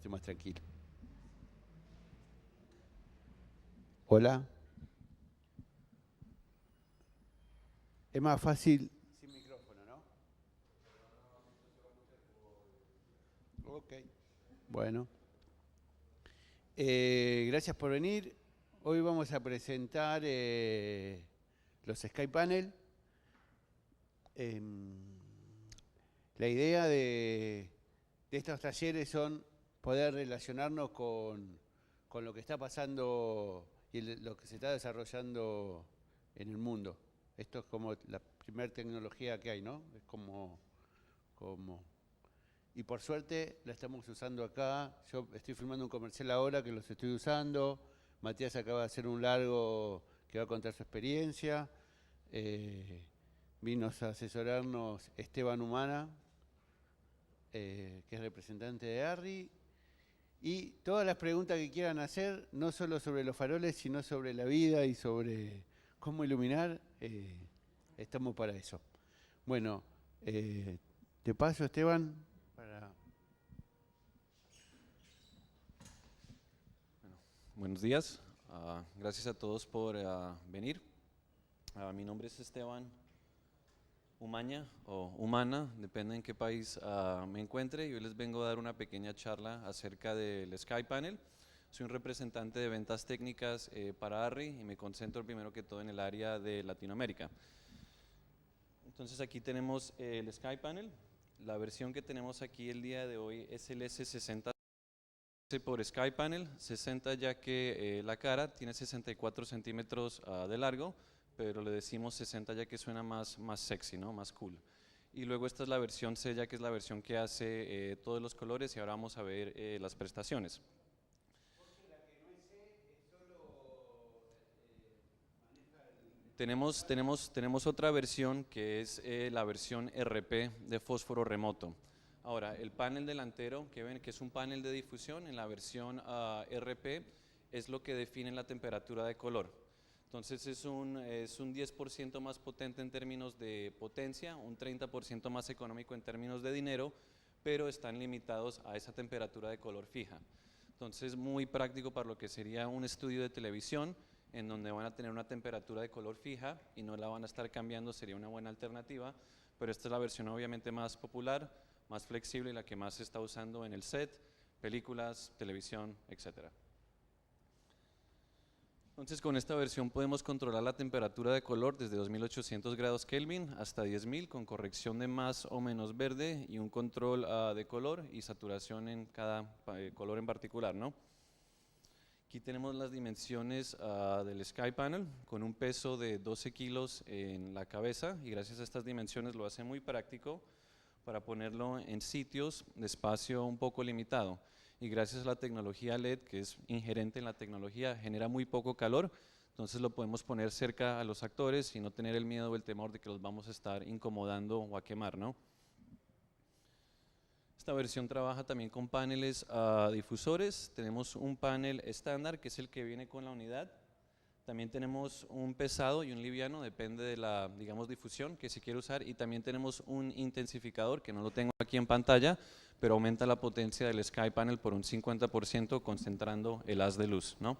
estoy más tranquilo. Hola. Es más fácil sin micrófono, ¿no? Ok. Bueno. Gracias por venir. Hoy vamos a presentar los Sky Panel. La idea de estos talleres son poder relacionarnos con lo que está pasando y lo que se está desarrollando en el mundo. Esto es como la primera tecnología que hay, ¿no? Es como... Y por suerte la estamos usando acá. Yo estoy filmando un comercial ahora que los estoy usando. Matías acaba de hacer un largo que va a contar su experiencia. Vino a asesorarnos Esteban Humana, que es representante de ARRI. Y todas las preguntas que quieran hacer, no solo sobre los faroles, sino sobre la vida y sobre cómo iluminar, estamos para eso. Bueno, te paso, Esteban. Buenos días, gracias a todos por venir. Mi nombre es Esteban Umaña o Humana, depende en qué país me encuentre, y hoy les vengo a dar una pequeña charla acerca del Sky Panel. Soy un representante de ventas técnicas para ARRI y me concentro primero que todo en el área de Latinoamérica. Entonces aquí tenemos el Sky Panel. La versión que tenemos aquí el día de hoy es el S60 por Sky Panel, 60 ya que la cara tiene 64 centímetros de largo, pero le decimos 60 ya que suena más sexy, ¿no? Más cool. Y luego esta es la versión C, ya que es la versión que hace todos los colores, y ahora vamos a ver las prestaciones. Porque la que no es C es solo Tenemos otra versión que es la versión RP de fósforo remoto. Ahora, el panel delantero, que ven que es un panel de difusión, en la versión RP es lo que define la temperatura de color. Entonces es un 10% más potente en términos de potencia, un 30% más económico en términos de dinero, pero están limitados a esa temperatura de color fija. Entonces muy práctico para lo que sería un estudio de televisión, en donde van a tener una temperatura de color fija y no la van a estar cambiando, sería una buena alternativa, pero esta es la versión obviamente más popular, más flexible y la que más se está usando en el set, películas, televisión, etc. Entonces con esta versión podemos controlar la temperatura de color desde 2800 grados Kelvin hasta 10.000 con corrección de más o menos verde y un control de color y saturación en cada color en particular, ¿no? Aquí tenemos las dimensiones del Sky Panel con un peso de 12 kilos en la cabeza, y gracias a estas dimensiones lo hace muy práctico para ponerlo en sitios de espacio un poco limitado, y gracias a la tecnología LED, que es inherente en la tecnología, genera muy poco calor, entonces lo podemos poner cerca a los actores y no tener el miedo o el temor de que los vamos a estar incomodando o a quemar, ¿no? Esta versión trabaja también con paneles difusores. Tenemos un panel estándar, que es el que viene con la unidad. También tenemos un pesado y un liviano, depende de la, digamos, difusión que se quiere usar, y también tenemos un intensificador, que no lo tengo aquí en pantalla, pero aumenta la potencia del Sky Panel por un 50%, concentrando el haz de luz, ¿no?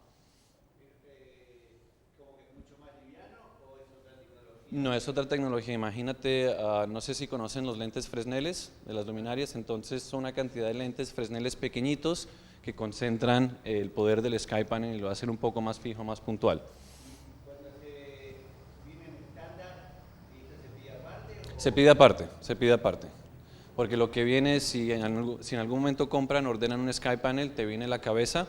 ¿Como que es mucho más liviano o es otra tecnología? No, es otra tecnología. Imagínate, no sé si conocen los lentes Fresneles de las luminarias, entonces son una cantidad de lentes Fresneles pequeñitos que concentran el poder del Sky Panel y lo hacen un poco más fijo, más puntual. Cuando se viene en estándar, ¿esto se pide aparte? Se pide aparte. Porque lo que viene, si en algún momento compran, ordenan un Sky Panel, te viene la cabeza,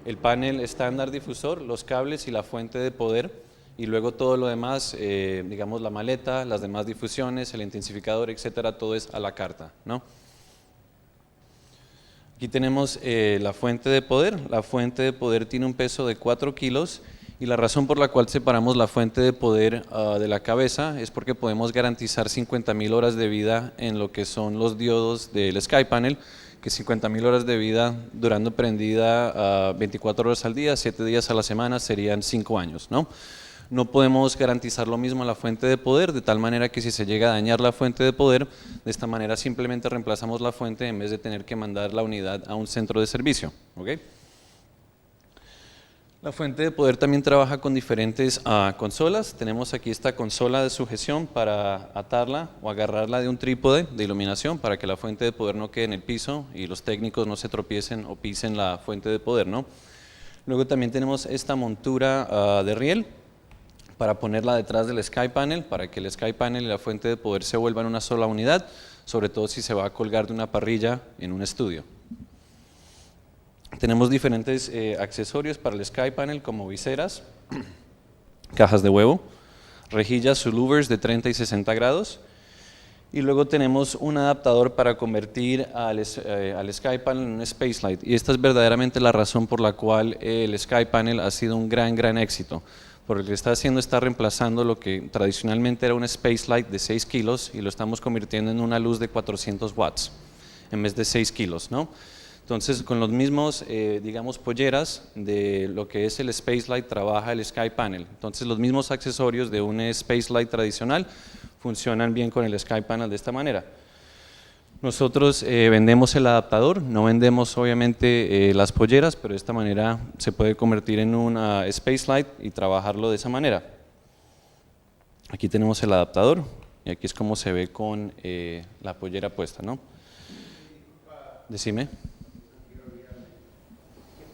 el panel estándar difusor, los cables y la fuente de poder, y luego todo lo demás, digamos la maleta, las demás difusiones, el intensificador, etcétera, todo es a la carta, ¿no? Aquí tenemos la fuente de poder. La fuente de poder tiene un peso de 4 kilos, y la razón por la cual separamos la fuente de poder de la cabeza es porque podemos garantizar 50.000 horas de vida en lo que son los diodos del Sky Panel, que 50.000 horas de vida durando prendida 24 horas al día, 7 días a la semana, serían 5 años, ¿no? No podemos garantizar lo mismo a la fuente de poder, de tal manera que si se llega a dañar la fuente de poder, de esta manera simplemente reemplazamos la fuente en vez de tener que mandar la unidad a un centro de servicio. ¿Okay? La fuente de poder también trabaja con diferentes consolas. Tenemos aquí esta consola de sujeción para atarla o agarrarla de un trípode de iluminación para que la fuente de poder no quede en el piso y los técnicos no se tropiecen o pisen la fuente de poder, ¿no? Luego también tenemos esta montura de riel para ponerla detrás del Sky Panel, para que el Sky Panel y la fuente de poder se vuelvan una sola unidad, sobre todo si se va a colgar de una parrilla en un estudio. Tenemos diferentes accesorios para el Sky Panel como viseras, cajas de huevo, rejillas o louvers de 30 y 60 grados, y luego tenemos un adaptador para convertir al Sky Panel en un Space Light, y esta es verdaderamente la razón por la cual el Sky Panel ha sido un gran éxito. Porque lo que está haciendo está reemplazando lo que tradicionalmente era un Space Light de 6 kilos y lo estamos convirtiendo en una luz de 400 watts en vez de 6 kilos, ¿no? Entonces, con los mismos, digamos, polleras de lo que es el Space Light trabaja el Sky Panel. Entonces, los mismos accesorios de un Space Light tradicional funcionan bien con el Sky Panel de esta manera. Nosotros vendemos el adaptador, no vendemos obviamente las polleras, pero de esta manera se puede convertir en un Space Light y trabajarlo de esa manera. Aquí tenemos el adaptador y aquí es como se ve con la pollera puesta, ¿no? Decime.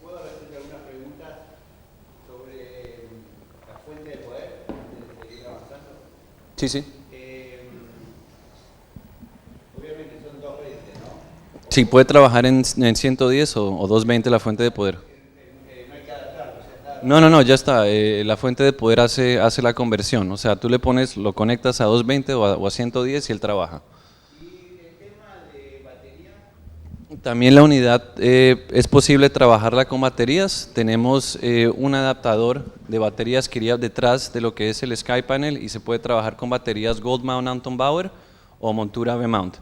¿Puedo hacerte alguna pregunta sobre la fuente de poder antes de seguir avanzando? Sí, sí. Obviamente son dos redes, ¿no? Sí, puede trabajar en 110 o 220 la fuente de poder. No hay que adaptarlo, o sea, No, ya está. La fuente de poder hace la conversión. O sea, tú le pones, lo conectas a 220 o a 110 y él trabaja. ¿Y el tema de batería? También la unidad es posible trabajarla con baterías. Tenemos un adaptador de baterías que iría detrás de lo que es el Sky Panel y se puede trabajar con baterías Gold Mount Anton Bauer o montura V-Mount.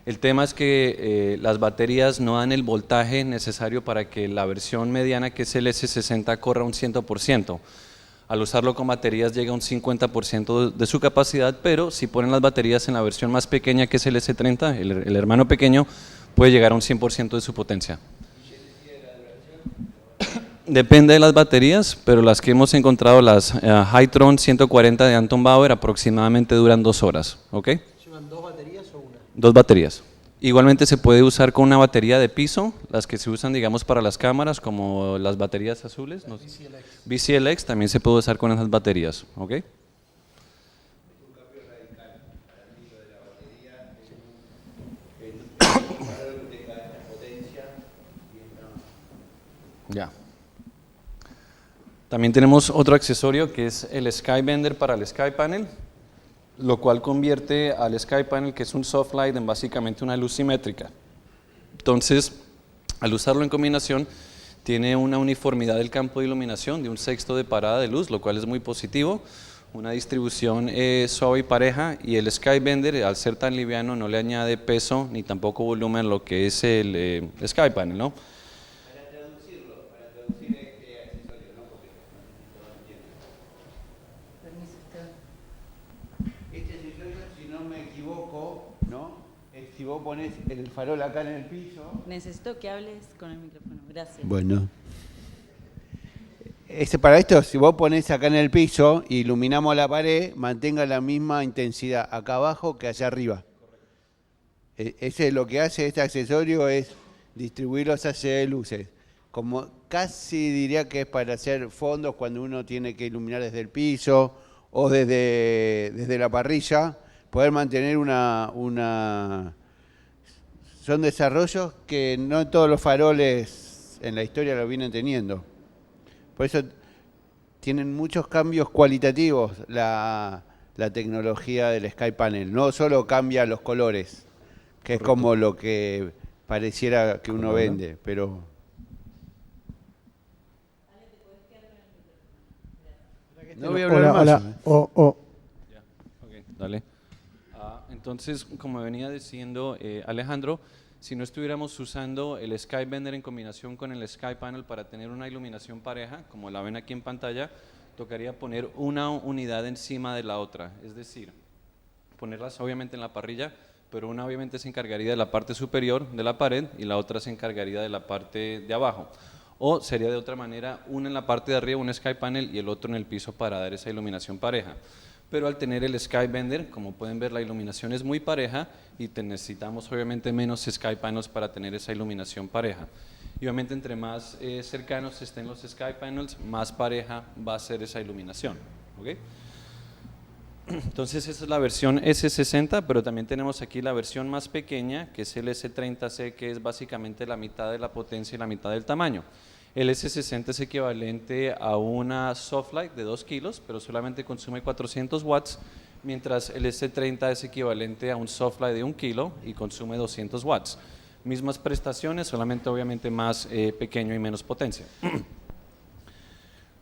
El tema es que las baterías no dan el voltaje necesario para que la versión mediana, que es el S60, corra un 100%. Al usarlo con baterías llega a un 50% de su capacidad, pero si ponen las baterías en la versión más pequeña, que es el S30, el hermano pequeño, puede llegar a un 100% de su potencia. Depende de las baterías, pero las que hemos encontrado, las Hytron 140 de Anton Bauer, aproximadamente duran 2 horas. ¿Ok? ¿Llevan 2 baterías o una? 2 baterías. Igualmente se puede usar con una batería de piso, las que se usan, digamos, para las cámaras, como las baterías azules. ¿No? BCLX también se puede usar con esas baterías. ¿Ok? Ya. También tenemos otro accesorio que es el Sky Bender para el Sky Panel, lo cual convierte al Sky Panel, que es un soft light, en básicamente una luz simétrica. Entonces, al usarlo en combinación, tiene una uniformidad del campo de iluminación de un sexto de parada de luz, lo cual es muy positivo, una distribución suave y pareja, y el Sky Bender, al ser tan liviano, no le añade peso ni tampoco volumen a lo que es el Sky Panel, ¿no? Para traducir este accesorio, ¿no? Porque no lo entiendo. Este accesorio, si no me equivoco, ¿no? Si vos pones el farol acá en el piso. Necesito que hables con el micrófono, gracias. Bueno. Para esto, si vos ponés acá en el piso y iluminamos la pared, mantenga la misma intensidad acá abajo que allá arriba. Ese es lo que hace este accesorio, es distribuir los haces de luces. Como casi diría que es para hacer fondos cuando uno tiene que iluminar desde el piso o desde la parrilla, poder mantener Son desarrollos que no todos los faroles en la historia lo vienen teniendo. Por eso tienen muchos cambios cualitativos la tecnología del Sky Panel. No solo cambia los colores, que es como lo que pareciera que uno vende, pero... No voy a hablar más. Hola. Ya, okay, dale. Entonces, como venía diciendo Alejandro, si no estuviéramos usando el Sky Bender en combinación con el Sky Panel para tener una iluminación pareja, como la ven aquí en pantalla, tocaría poner una unidad encima de la otra, es decir, ponerlas obviamente en la parrilla, pero una obviamente se encargaría de la parte superior de la pared y la otra se encargaría de la parte de abajo. O sería de otra manera, una en la parte de arriba, un Sky Panel, y el otro en el piso para dar esa iluminación pareja. Pero al tener el Sky Bender, como pueden ver, la iluminación es muy pareja y necesitamos obviamente menos Sky Panels para tener esa iluminación pareja. Y obviamente entre más cercanos estén los Sky Panels, más pareja va a ser esa iluminación. ¿Okay? Entonces esa es la versión S60, pero también tenemos aquí la versión más pequeña, que es el S30C, que es básicamente la mitad de la potencia y la mitad del tamaño. El S60 es equivalente a una Softlight de 2 kilos, pero solamente consume 400 watts, mientras el S30 es equivalente a un Softlight de 1 kilo y consume 200 watts. Mismas prestaciones, solamente obviamente más pequeño y menos potencia.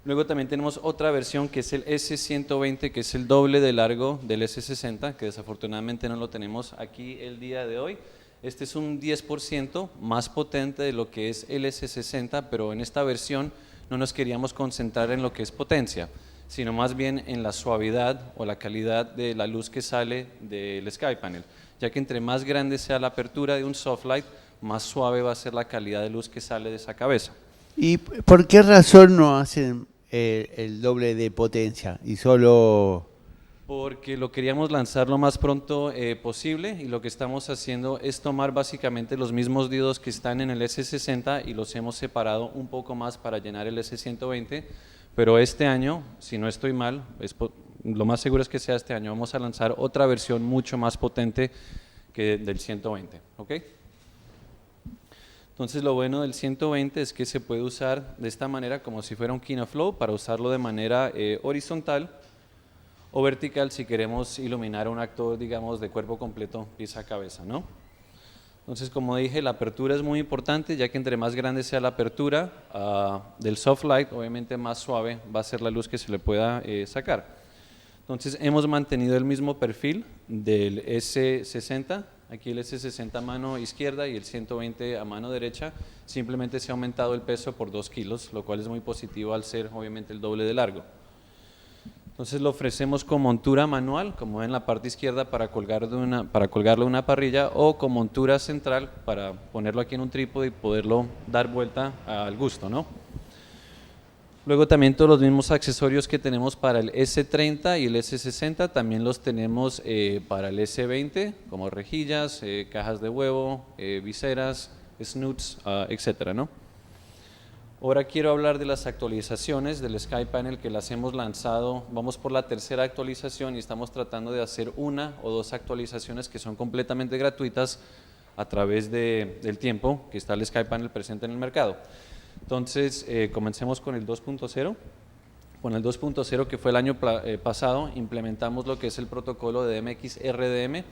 Luego también tenemos otra versión que es el S120, que es el doble de largo del S60, que desafortunadamente no lo tenemos aquí el día de hoy. Este es un 10% más potente de lo que es el S60, pero en esta versión no nos queríamos concentrar en lo que es potencia, sino más bien en la suavidad o la calidad de la luz que sale del Sky Panel, ya que entre más grande sea la apertura de un Softlight, más suave va a ser la calidad de luz que sale de esa cabeza. ¿Y por qué razón no hacen el doble de potencia y solo...? Porque lo queríamos lanzar lo más pronto posible, y lo que estamos haciendo es tomar básicamente los mismos diodos que están en el S60 y los hemos separado un poco más para llenar el S120, pero este año, si no estoy mal, lo más seguro es que sea este año, vamos a lanzar otra versión mucho más potente que del 120, ¿ok? Entonces lo bueno del 120 es que se puede usar de esta manera como si fuera un KinoFlow, para usarlo de manera horizontal o vertical si queremos iluminar a un actor, digamos, de cuerpo completo, pies a cabeza, ¿no? Entonces, como dije, la apertura es muy importante, ya que entre más grande sea la apertura del soft light, obviamente más suave va a ser la luz que se le pueda sacar. Entonces, hemos mantenido el mismo perfil del S60, aquí el S60 a mano izquierda y el 120 a mano derecha, simplemente se ha aumentado el peso por 2 kilos, lo cual es muy positivo al ser obviamente el doble de largo. Entonces lo ofrecemos con montura manual, como ven en la parte izquierda, para colgarlo de una parrilla, o con montura central para ponerlo aquí en un trípode y poderlo dar vuelta al gusto, ¿no? Luego también todos los mismos accesorios que tenemos para el S30 y el S60 también los tenemos para el S20, como rejillas, cajas de huevo, viseras, snoots, etcétera, ¿no? Ahora quiero hablar de las actualizaciones del Sky Panel que las hemos lanzado. Vamos por la tercera actualización y estamos tratando de hacer 1 o 2 actualizaciones que son completamente gratuitas a través del tiempo que está el Sky Panel presente en el mercado. Entonces, comencemos con el 2.0. Con el 2.0, que fue el año pasado, implementamos lo que es el protocolo de DMX RDM.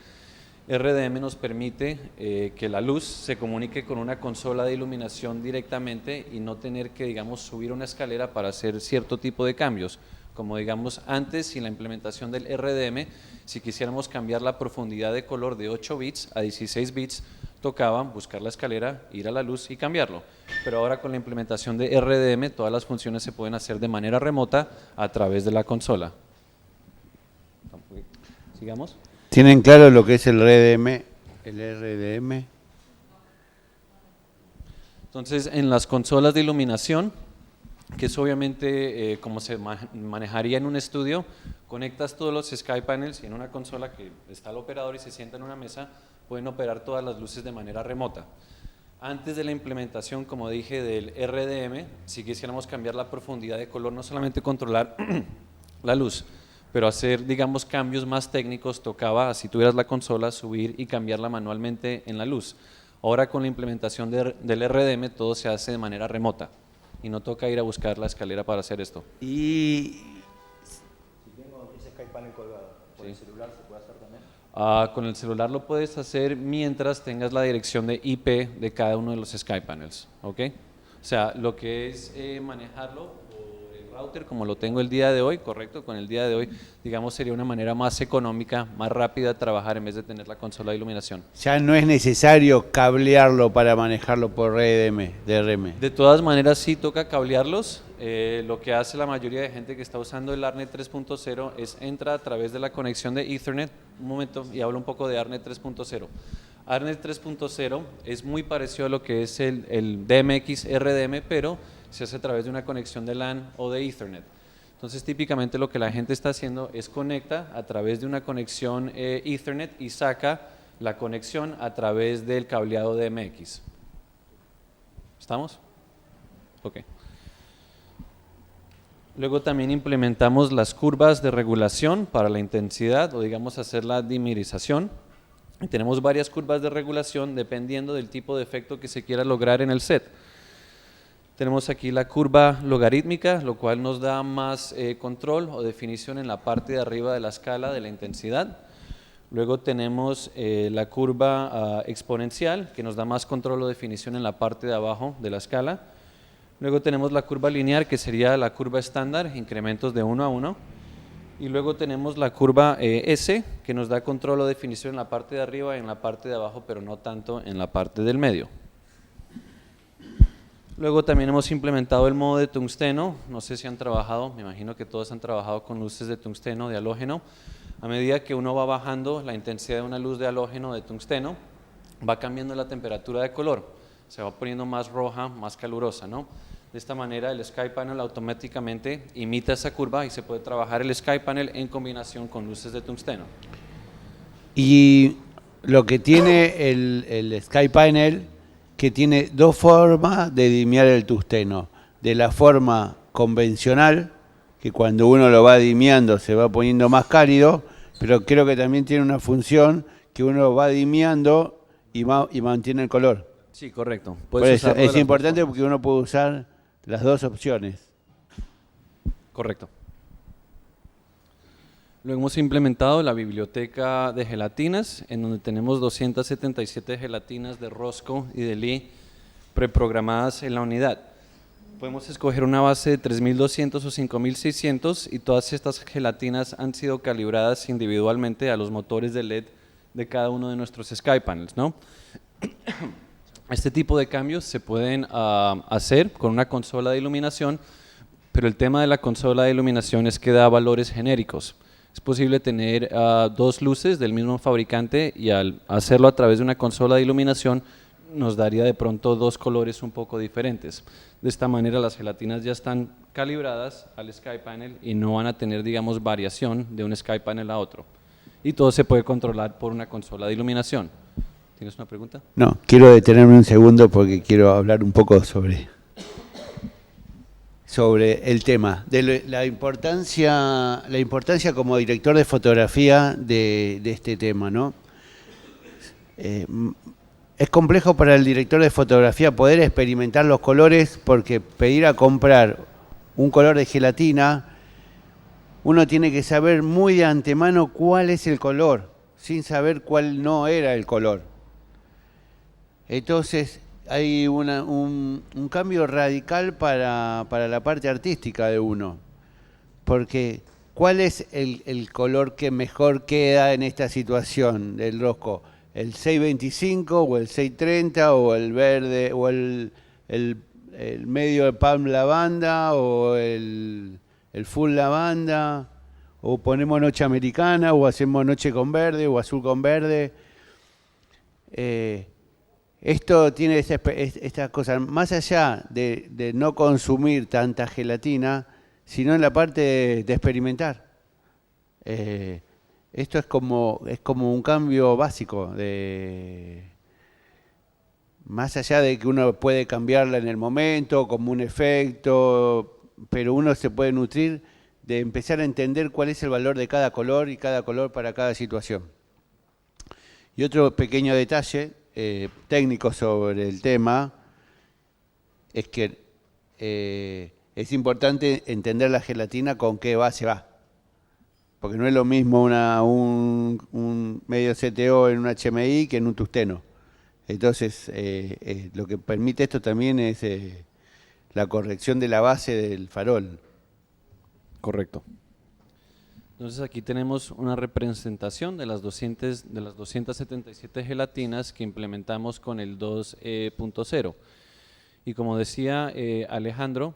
RDM nos permite que la luz se comunique con una consola de iluminación directamente y no tener que, digamos, subir una escalera para hacer cierto tipo de cambios. Como digamos antes, sin la implementación del RDM, si quisiéramos cambiar la profundidad de color de 8 bits a 16 bits, tocaba buscar la escalera, ir a la luz y cambiarlo. Pero ahora con la implementación de RDM, todas las funciones se pueden hacer de manera remota a través de la consola. Sigamos. ¿Tienen claro lo que es el RDM? El RDM. Entonces, en las consolas de iluminación, que es obviamente como se manejaría en un estudio, conectas todos los Sky Panels y en una consola que está el operador y se sienta en una mesa, pueden operar todas las luces de manera remota. Antes de la implementación, como dije, del RDM, si quisiéramos cambiar la profundidad de color, no solamente controlar la luz, pero hacer, digamos, cambios más técnicos, tocaba, si tuvieras la consola, subir y cambiarla manualmente en la luz. Ahora con la implementación del RDM todo se hace de manera remota y no toca ir a buscar la escalera para hacer esto. Y Si tengo ese Sky Panel colgado, ¿por el celular se puede hacer también? Con el celular lo puedes hacer mientras tengas la dirección de IP de cada uno de los Sky Panels, ¿ok? O sea, lo que es manejarlo router como lo tengo el día de hoy, correcto, con el día de hoy, digamos, sería una manera más económica, más rápida de trabajar en vez de tener la consola de iluminación. ya no es necesario cablearlo para manejarlo por DRM. De todas maneras sí toca cablearlos, lo que hace la mayoría de gente que está usando el ARNet 3.0 es entra a través de la conexión de Ethernet, un momento, y hablo un poco de ARNet 3.0. ARNet 3.0 es muy parecido a lo que es el DMX RDM, pero se hace a través de una conexión de LAN o de Ethernet. Entonces, típicamente lo que la gente está haciendo es conecta a través de una conexión Ethernet y saca la conexión a través del cableado DMX. ¿Estamos? Ok. Luego también implementamos las curvas de regulación para la intensidad o digamos hacer la dimerización. Y tenemos varias curvas de regulación dependiendo del tipo de efecto que se quiera lograr en el set. Tenemos aquí la curva logarítmica, lo cual nos da más control o definición en la parte de arriba de la escala de la intensidad. Luego tenemos la curva exponencial, que nos da más control o definición en la parte de abajo de la escala. Luego tenemos la curva lineal, que sería la curva estándar, incrementos de 1 a 1. Y luego tenemos la curva S, que nos da control o definición en la parte de arriba y en la parte de abajo, pero no tanto en la parte del medio. Luego también hemos implementado el modo de tungsteno, no sé si han trabajado, me imagino que todos han trabajado con luces de tungsteno, de halógeno. A medida que uno va bajando la intensidad de una luz de halógeno de tungsteno, va cambiando la temperatura de color, se va poniendo más roja, más calurosa, ¿no? De esta manera el SkyPanel automáticamente imita esa curva y se puede trabajar el SkyPanel en combinación con luces de tungsteno. Y lo que tiene el SkyPanel, que tiene dos formas de dimear el tungsteno. De la forma convencional, que cuando uno lo va dimeando se va poniendo más cálido, pero creo que también tiene una función que uno va dimeando y mantiene el color. Sí, correcto. Por eso es importante porque uno puede usar las dos opciones. Correcto. Luego hemos implementado la biblioteca de gelatinas, en donde tenemos 277 gelatinas de Rosco y de Lee preprogramadas en la unidad. Podemos escoger una base de 3200 o 5600 y todas estas gelatinas han sido calibradas individualmente a los motores de LED de cada uno de nuestros SkyPanels, ¿no? Este tipo de cambios se pueden hacer con una consola de iluminación, pero el tema de la consola de iluminación es que da valores genéricos. Es posible tener dos luces del mismo fabricante y al hacerlo a través de una consola de iluminación nos daría de pronto dos colores un poco diferentes. De esta manera las gelatinas ya están calibradas al SkyPanel y no van a tener, digamos, variación de un SkyPanel a otro. Y todo se puede controlar por una consola de iluminación. ¿Tienes una pregunta? No, quiero detenerme un segundo porque quiero hablar un poco sobre el tema, de la importancia como director de fotografía de este tema, ¿no? Es complejo para el director de fotografía poder experimentar los colores porque pedir a comprar un color de gelatina, uno tiene que saber muy de antemano cuál es el color, sin saber cuál no era el color. Entonces hay un cambio radical para la parte artística de uno, porque ¿cuál es el color que mejor queda en esta situación del Rosco? ¿El 625 o el 630 o el verde o el medio de palm lavanda o el full lavanda? ¿O ponemos noche americana o hacemos noche con verde o azul con verde? Esto tiene estas cosas, más allá de no consumir tanta gelatina, sino en la parte de experimentar. Esto es como un cambio básico, más allá de que uno puede cambiarla en el momento, como un efecto, pero uno se puede nutrir de empezar a entender cuál es el valor de cada color y cada color para cada situación. Y otro pequeño detalle técnico sobre el tema es que es importante entender la gelatina con qué base va, porque no es lo mismo un medio CTO en un HMI que en un tungsteno. Entonces lo que permite esto también es la corrección de la base del farol. Correcto. Entonces aquí tenemos una representación de las 277 gelatinas que implementamos con el 2.0. Y como decía Alejandro,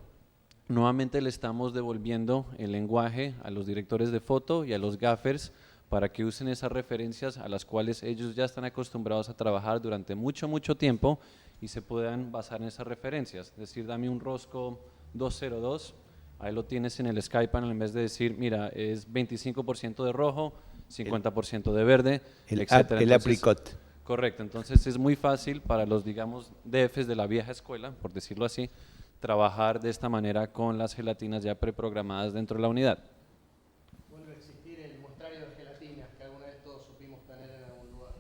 nuevamente le estamos devolviendo el lenguaje a los directores de foto y a los gaffers para que usen esas referencias a las cuales ellos ya están acostumbrados a trabajar durante mucho tiempo y se puedan basar en esas referencias. Es decir, dame un Rosco 202, ahí lo tienes en el Sky Panel, en vez de decir, mira, es 25% de rojo, 50% de verde, etcétera. El apricot. Correcto, entonces es muy fácil para los, digamos, DFs de la vieja escuela, por decirlo así, trabajar de esta manera con las gelatinas ya preprogramadas dentro de la unidad. Vuelve a existir el muestrario de gelatinas que alguna vez todos supimos tener en algún lugar.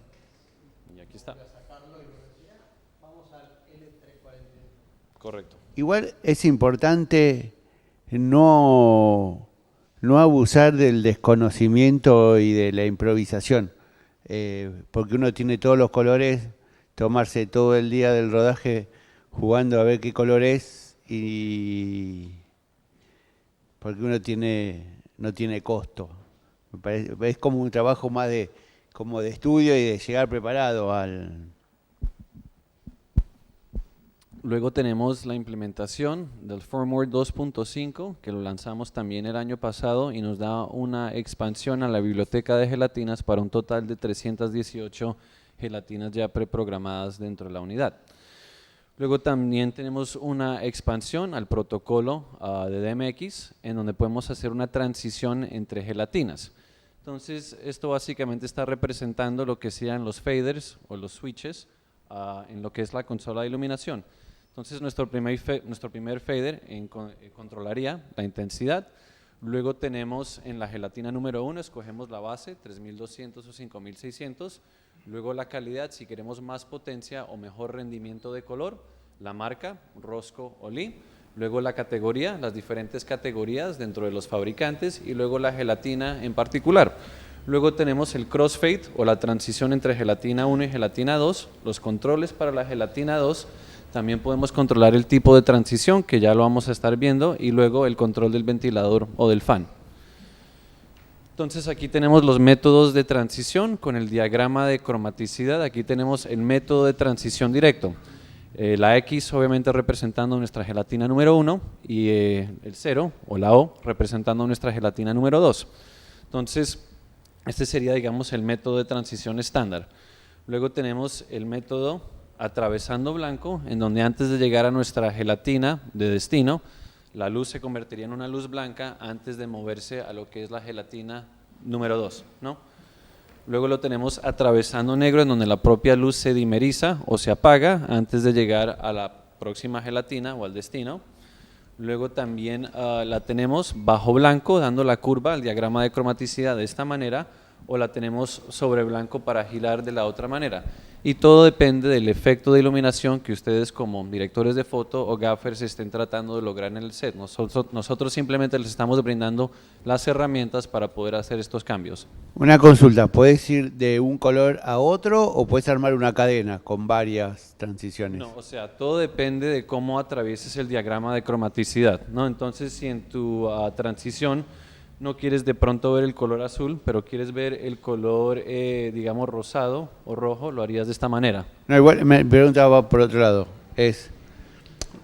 Y aquí está. Voy a sacarlo y luego decía, vamos al L341. Correcto. Igual es importante no abusar del desconocimiento y de la improvisación, porque uno tiene todos los colores, tomarse todo el día del rodaje jugando a ver qué color es, y porque uno no tiene costo. Me parece, es como un trabajo más como de estudio y de llegar preparado al... Luego tenemos la implementación del firmware 2.5, que lo lanzamos también el año pasado y nos da una expansión a la biblioteca de gelatinas para un total de 318 gelatinas ya preprogramadas dentro de la unidad. Luego también tenemos una expansión al protocolo de DMX, en donde podemos hacer una transición entre gelatinas. Entonces, esto básicamente está representando lo que sean los faders o los switches en lo que es la consola de iluminación. Entonces, nuestro primer fader controlaría la intensidad. Luego tenemos en la gelatina número 1, escogemos la base, 3200 o 5600. Luego la calidad, si queremos más potencia o mejor rendimiento de color, la marca, Rosco o Lee. Luego la categoría, las diferentes categorías dentro de los fabricantes, y luego la gelatina en particular. Luego tenemos el crossfade o la transición entre gelatina 1 y gelatina 2, los controles para la gelatina 2. También podemos controlar el tipo de transición, que ya lo vamos a estar viendo, y luego el control del ventilador o del fan. Entonces aquí tenemos los métodos de transición con el diagrama de cromaticidad. Aquí tenemos el método de transición directo. La X obviamente representando nuestra gelatina número 1 y el 0 o la O representando nuestra gelatina número 2. Entonces este sería, digamos, el método de transición estándar. Luego tenemos el método atravesando blanco, en donde antes de llegar a nuestra gelatina de destino, la luz se convertiría en una luz blanca antes de moverse a lo que es la gelatina número 2, ¿no? Luego lo tenemos atravesando negro, en donde la propia luz se dimeriza o se apaga antes de llegar a la próxima gelatina o al destino. Luego también la tenemos bajo blanco, dando la curva al diagrama de cromaticidad de esta manera, o la tenemos sobre blanco para girar de la otra manera. Y todo depende del efecto de iluminación que ustedes como directores de foto o gaffers estén tratando de lograr en el set. Nosotros simplemente les estamos brindando las herramientas para poder hacer estos cambios. Una consulta, ¿puedes ir de un color a otro o puedes armar una cadena con varias transiciones? No, o sea, todo depende de cómo atravieses el diagrama de cromaticidad, ¿no? Entonces, si en tu transición no quieres de pronto ver el color azul, pero quieres ver el color, digamos, rosado o rojo, lo harías de esta manera. No, igual me preguntaba por otro lado.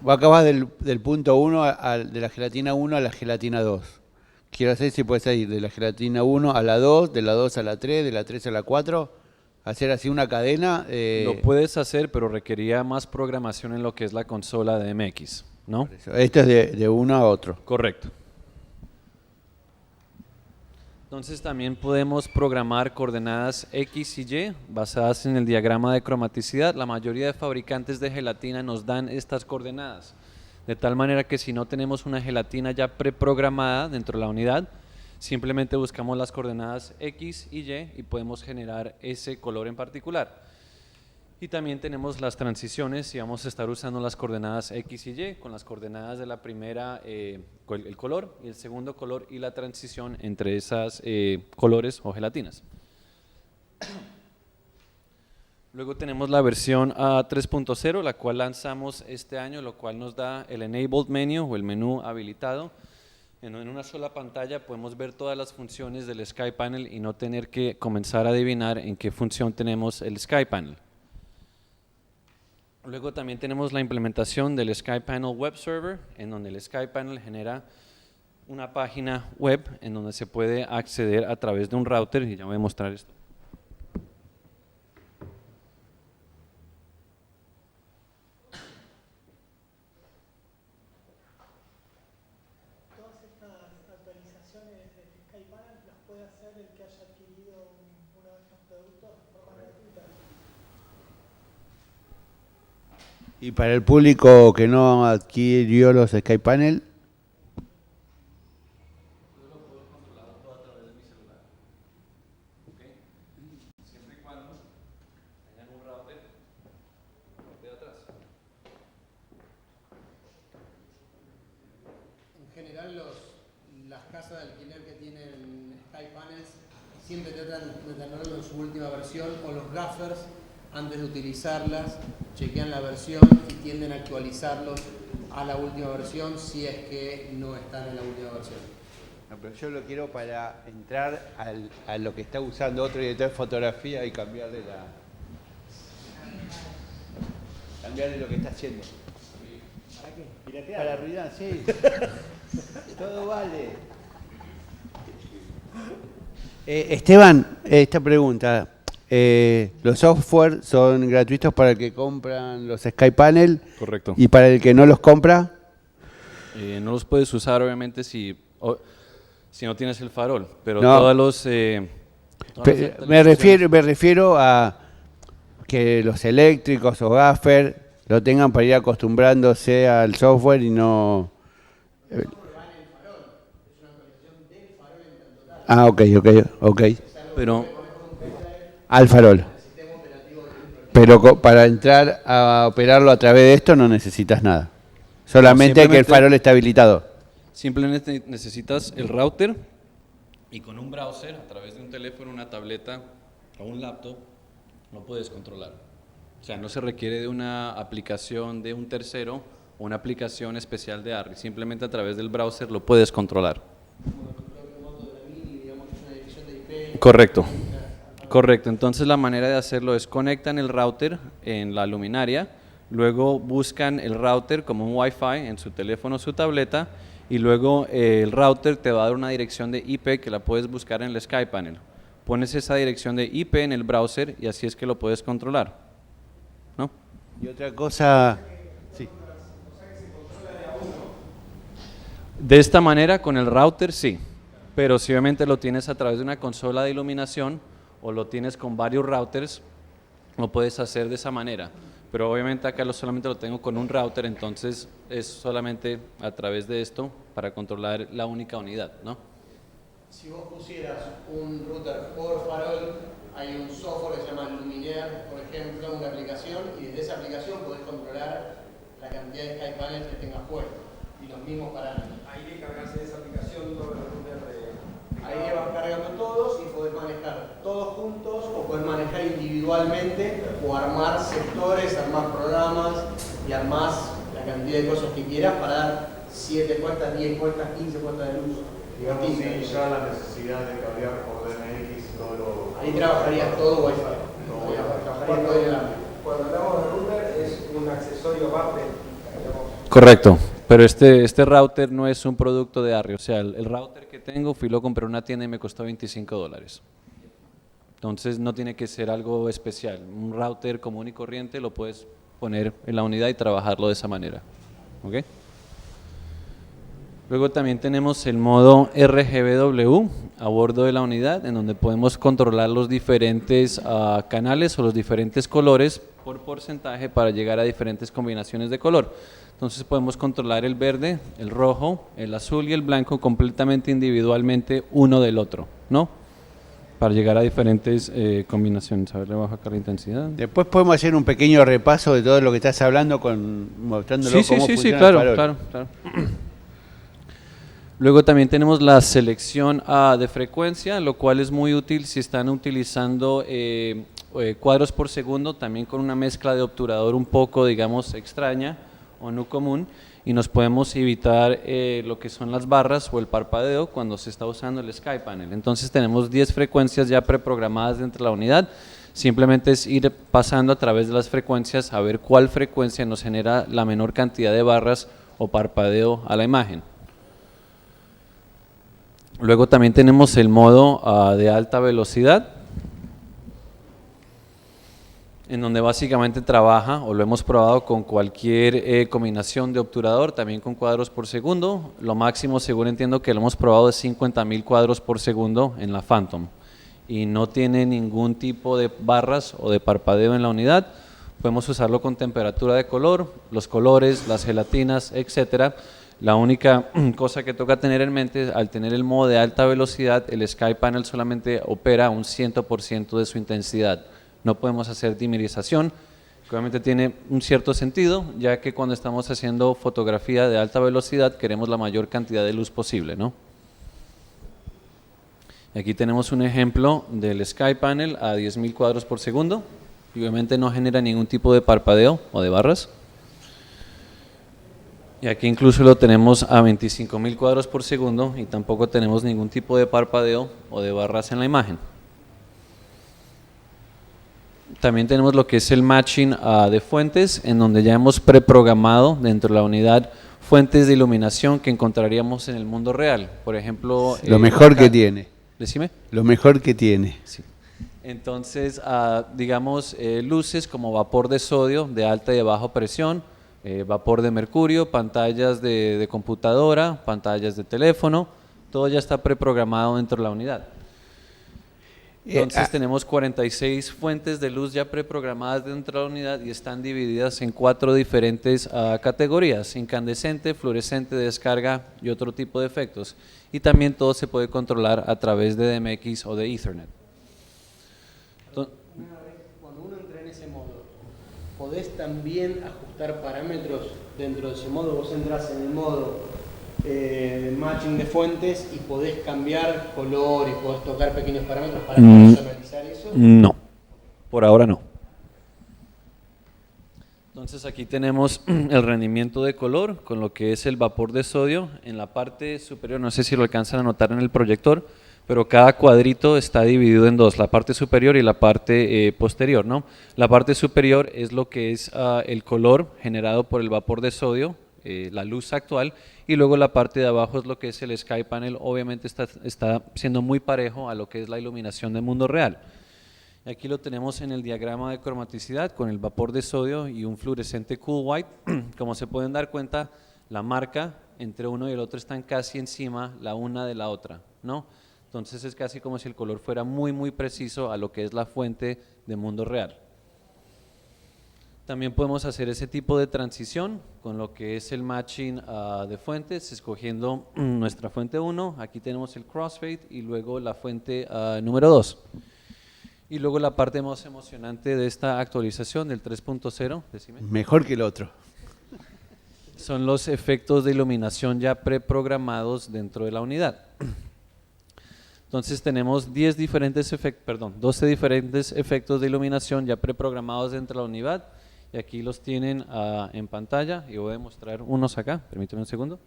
Acá vas del punto 1 de la gelatina 1 a la gelatina 2. Quiero saber si puedes ir de la gelatina 1 a la 2, de la 2 a la 3, de la 3 a la 4, hacer así una cadena. Lo puedes hacer, pero requería más programación en lo que es la consola de MX, ¿no? Esto es de uno a otro. Correcto. Entonces también podemos programar coordenadas X y Y basadas en el diagrama de cromaticidad. La mayoría de fabricantes de gelatina nos dan estas coordenadas, de tal manera que si no tenemos una gelatina ya preprogramada dentro de la unidad, simplemente buscamos las coordenadas X y Y podemos generar ese color en particular. Y también tenemos las transiciones y vamos a estar usando las coordenadas X y Y con las coordenadas de la primera, el color, y el segundo color y la transición entre esas colores o gelatinas. Luego tenemos la versión 3.0, la cual lanzamos este año, lo cual nos da el Enabled Menu o el menú habilitado. En una sola pantalla podemos ver todas las funciones del Sky Panel y no tener que comenzar a adivinar en qué función tenemos el Sky Panel. Luego también tenemos la implementación del SkyPanel Web Server, en donde el SkyPanel genera una página web en donde se puede acceder a través de un router, y ya voy a mostrar esto. Todas estas actualizaciones de SkyPanel las puede hacer el que haya adquirido uno de estos productos de forma gratuita. Y para el público que no adquirió los SkyPanel, Siempre y cuando tengan un router de atrás. En general, las casas de alquiler que tienen SkyPanels siempre tratan de tenerlo en su última versión, o los gaffers, antes de utilizarlas, chequean la versión y tienden a actualizarlos a la última versión si es que no están en la última versión. no, pero yo lo quiero para entrar a lo que está usando otro director de fotografía y cambiarle lo que está haciendo. ¿Para qué? ¿Piratear? Para arruinar, sí. Todo vale. Esteban, esta pregunta. Los software son gratuitos para el que compran los SkyPanel. Correcto. ¿Y para el que no los compra? No los puedes usar, obviamente, si no tienes el farol, pero No. todos los... Me refiero a que los eléctricos o gaffer lo tengan para ir acostumbrándose al software y no... Ah, ok. Pero Al farol. Pero para entrar a operarlo a través de esto no necesitas nada. Solamente que el farol esté habilitado. simplemente necesitas el router y con un browser, a través de un teléfono, una tableta o un laptop, lo puedes controlar. O sea, no se requiere de una aplicación de un tercero o una aplicación especial de ARRI. Simplemente a través del browser lo puedes controlar. Correcto. Correcto. Entonces la manera de hacerlo es conectan el router en la luminaria, luego buscan el router como un Wi-Fi en su teléfono o su tableta, y luego el router te va a dar una dirección de IP que la puedes buscar en el SkyPanel. Pones esa dirección de IP en el browser y así es que lo puedes controlar, ¿no? Y otra cosa... Sí. De esta manera, con el router sí, pero si obviamente lo tienes a través de una consola de iluminación o lo tienes con varios routers, lo puedes hacer de esa manera. Pero obviamente acá solamente lo tengo con un router, entonces es solamente a través de esto para controlar la única unidad, ¿no? Si vos pusieras un router por farol, hay un software que se llama Luminaire, por ejemplo, una aplicación, y desde esa aplicación podés controlar la cantidad de SkyPanels que tengas puestos y los mismos parámetros. Ahí que cargarse de esa aplicación todos los routers de... Ahí vas cargando todos y podés manejar todos juntos o podés manejar individualmente o armar sectores, armar programas y armás la cantidad de cosas que quieras para dar 7 puestas, 10 puestas, 15 puestas de luz. Digamos, sin ya la necesidad de cablear por DNX todo lo... Ahí trabajarías todo Wi-Fi. Trabajarías todo en el ámbito. Cuando hablamos de router es un accesorio aparte, digamos. Correcto, pero este router no es un producto de ARRI, o sea, el router que tengo lo compré en una tienda y me costó $25. Entonces no tiene que ser algo especial, un router común y corriente lo puedes poner en la unidad y trabajarlo de esa manera. ¿Ok? Luego también tenemos el modo RGBW a bordo de la unidad, en donde podemos controlar los diferentes canales o los diferentes colores por porcentaje para llegar a diferentes combinaciones de color. Entonces podemos controlar el verde, el rojo, el azul y el blanco completamente individualmente uno del otro, ¿no? Para llegar a diferentes combinaciones. A ver, le bajo acá la intensidad. Después podemos hacer un pequeño repaso de todo lo que estás hablando, mostrándolo cómo funciona claro, el farol. claro. Luego también tenemos la selección de frecuencia, lo cual es muy útil si están utilizando cuadros por segundo, también con una mezcla de obturador un poco, digamos, extraña o no común, y nos podemos evitar lo que son las barras o el parpadeo cuando se está usando el SkyPanel. Entonces tenemos 10 frecuencias ya preprogramadas dentro de la unidad. Simplemente es ir pasando a través de las frecuencias a ver cuál frecuencia nos genera la menor cantidad de barras o parpadeo a la imagen. Luego también tenemos el modo de alta velocidad, en donde básicamente trabaja, o lo hemos probado con cualquier combinación de obturador, también con cuadros por segundo. Lo máximo, según entiendo que lo hemos probado, es 50.000 cuadros por segundo en la Phantom. Y no tiene ningún tipo de barras o de parpadeo en la unidad. Podemos usarlo con temperatura de color, los colores, las gelatinas, etcétera. La única cosa que toca tener en mente, al tener el modo de alta velocidad, el SkyPanel solamente opera un 100% de su intensidad. No podemos hacer dimerización, que obviamente tiene un cierto sentido, ya que cuando estamos haciendo fotografía de alta velocidad queremos la mayor cantidad de luz posible, ¿no? Aquí tenemos un ejemplo del SkyPanel a 10.000 cuadros por segundo, y obviamente no genera ningún tipo de parpadeo o de barras. Y aquí incluso lo tenemos a 25.000 cuadros por segundo y tampoco tenemos ningún tipo de parpadeo o de barras en la imagen. También tenemos lo que es el matching de fuentes, en donde ya hemos preprogramado dentro de la unidad fuentes de iluminación que encontraríamos en el mundo real. Por ejemplo… Lo mejor que tiene. Decime. Lo mejor que tiene. Sí. Entonces, digamos, luces como vapor de sodio de alta y de baja presión, vapor de mercurio, pantallas de computadora, pantallas de teléfono, todo ya está preprogramado dentro de la unidad. Entonces tenemos 46 fuentes de luz ya preprogramadas dentro de la unidad y están divididas en 4 diferentes categorías: incandescente, fluorescente, descarga y otro tipo de efectos. Y también todo se puede controlar a través de DMX o de Ethernet. Cuando uno entra en ese modo, ¿podés también ajustar parámetros dentro de ese modo? Vos entras en el modo matching de fuentes y podés cambiar color y podés tocar pequeños parámetros para personalizar eso. No, por ahora no. Entonces aquí tenemos el rendimiento de color con lo que es el vapor de sodio. En la parte superior, no sé si lo alcanzan a notar en el proyector, pero cada cuadrito está dividido en dos, la parte superior y la parte posterior, ¿no? La parte superior es lo que es el color generado por el vapor de sodio, la luz actual, y luego la parte de abajo es lo que es el SkyPanel. Obviamente está siendo muy parejo a lo que es la iluminación del mundo real. Aquí lo tenemos en el diagrama de cromaticidad con el vapor de sodio y un fluorescente cool white. Como se pueden dar cuenta, la marca entre uno y el otro están casi encima la una de la otra, ¿no? Entonces es casi como si el color fuera muy preciso a lo que es la fuente de mundo real. También podemos hacer ese tipo de transición con lo que es el matching de fuentes, escogiendo nuestra fuente 1, aquí tenemos el crossfade y luego la fuente número 2. Y luego la parte más emocionante de esta actualización del 3.0, decime. Mejor que el otro. Son los efectos de iluminación ya preprogramados dentro de la unidad. Entonces tenemos 12 diferentes efectos de iluminación ya preprogramados dentro de la unidad, y aquí los tienen en pantalla, y voy a mostrar unos acá, permíteme un segundo.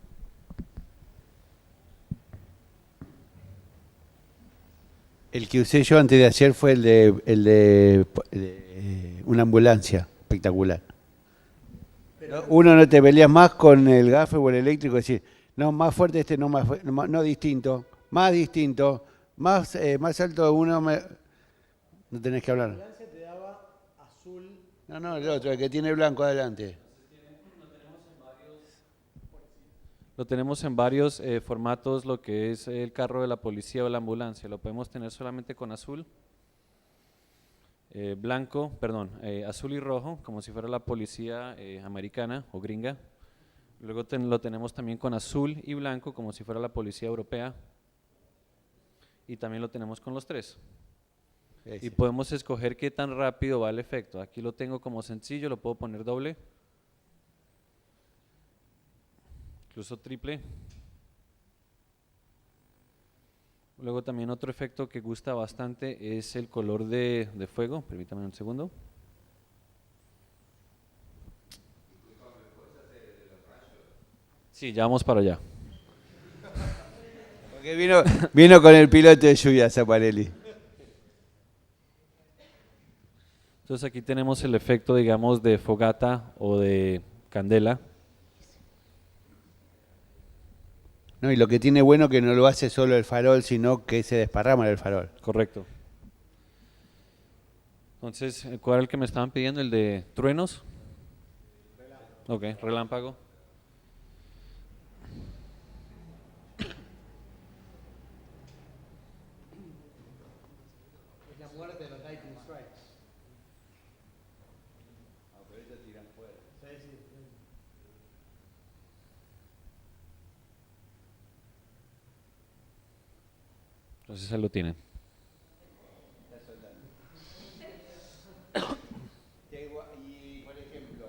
El que usé yo antes de ayer fue el de una ambulancia, espectacular. Uno no te peleas más con el gaffer o el eléctrico, decir, no, más fuerte este, no, no distinto, más distinto, más alto uno, no tenés que hablar. La ambulancia te daba azul. No, el otro, el que tiene blanco adelante. Lo tenemos en varios formatos, lo que es el carro de la policía o la ambulancia. Lo podemos tener solamente con azul, azul y rojo, como si fuera la policía americana o gringa. Luego lo tenemos también con azul y blanco, como si fuera la policía europea. Y también lo tenemos con los tres. Y podemos escoger qué tan rápido va el efecto. Aquí lo tengo como sencillo, lo puedo poner doble, incluso triple. Luego también otro efecto que gusta bastante es el color de fuego. Permítame un segundo. Sí, ya vamos para allá. Porque vino con el piloto de lluvia, Zaparelli. Entonces aquí tenemos el efecto, digamos, de fogata o de candela. No, y lo que tiene bueno que no lo hace solo el farol, sino que se desparrama en el farol. Correcto. Entonces, ¿cuál era el que me estaban pidiendo? ¿El de truenos? Ok, relámpago. Es la muerte de los lightning strikes. Entonces se lo tienen. Y, por ejemplo,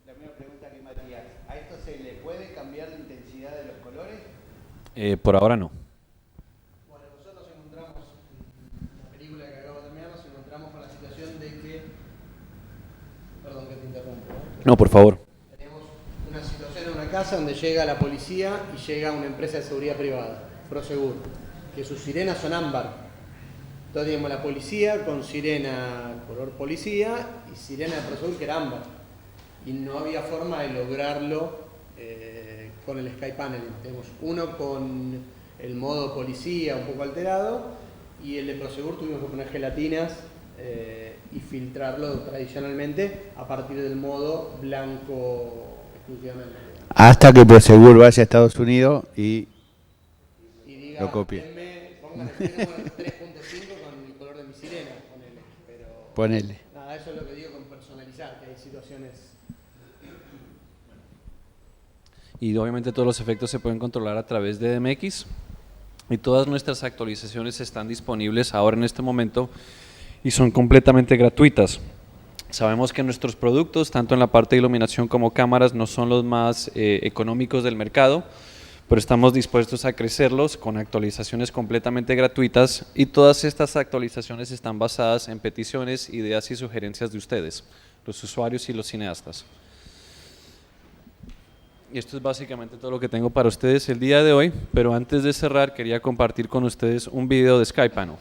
la misma pregunta que Matías, ¿a esto se le puede cambiar la intensidad de los colores? Por ahora no. Bueno, nosotros encontramos, en la película que acabo de terminar, nos encontramos con la situación de que, perdón que te interrumpo, No, por favor. tenemos una situación en una casa donde llega la policía y llega una empresa de seguridad privada, Prosegur, que sus sirenas son ámbar. Entonces tenemos la policía con sirena color policía y sirena de Prosegur que era ámbar. Y no había forma de lograrlo con el Sky Panel. Tenemos uno con el modo policía un poco alterado y el de Prosegur tuvimos que poner gelatinas y filtrarlo tradicionalmente a partir del modo blanco exclusivamente. Hasta que Prosegur vaya a Estados Unidos y diga, lo copie. Póngale 3.5 con el color de mi sirena, ponele. Pero Ponele. nada, eso es lo que digo con personalizar, que hay situaciones. Y obviamente todos los efectos se pueden controlar a través de DMX y todas nuestras actualizaciones están disponibles ahora en este momento y son completamente gratuitas. Sabemos que nuestros productos, tanto en la parte de iluminación como cámaras, no son los más económicos del mercado, pero estamos dispuestos a crecerlos con actualizaciones completamente gratuitas y todas estas actualizaciones están basadas en peticiones, ideas y sugerencias de ustedes, los usuarios y los cineastas. Y esto es básicamente todo lo que tengo para ustedes el día de hoy, pero antes de cerrar quería compartir con ustedes un video de Sky Panel.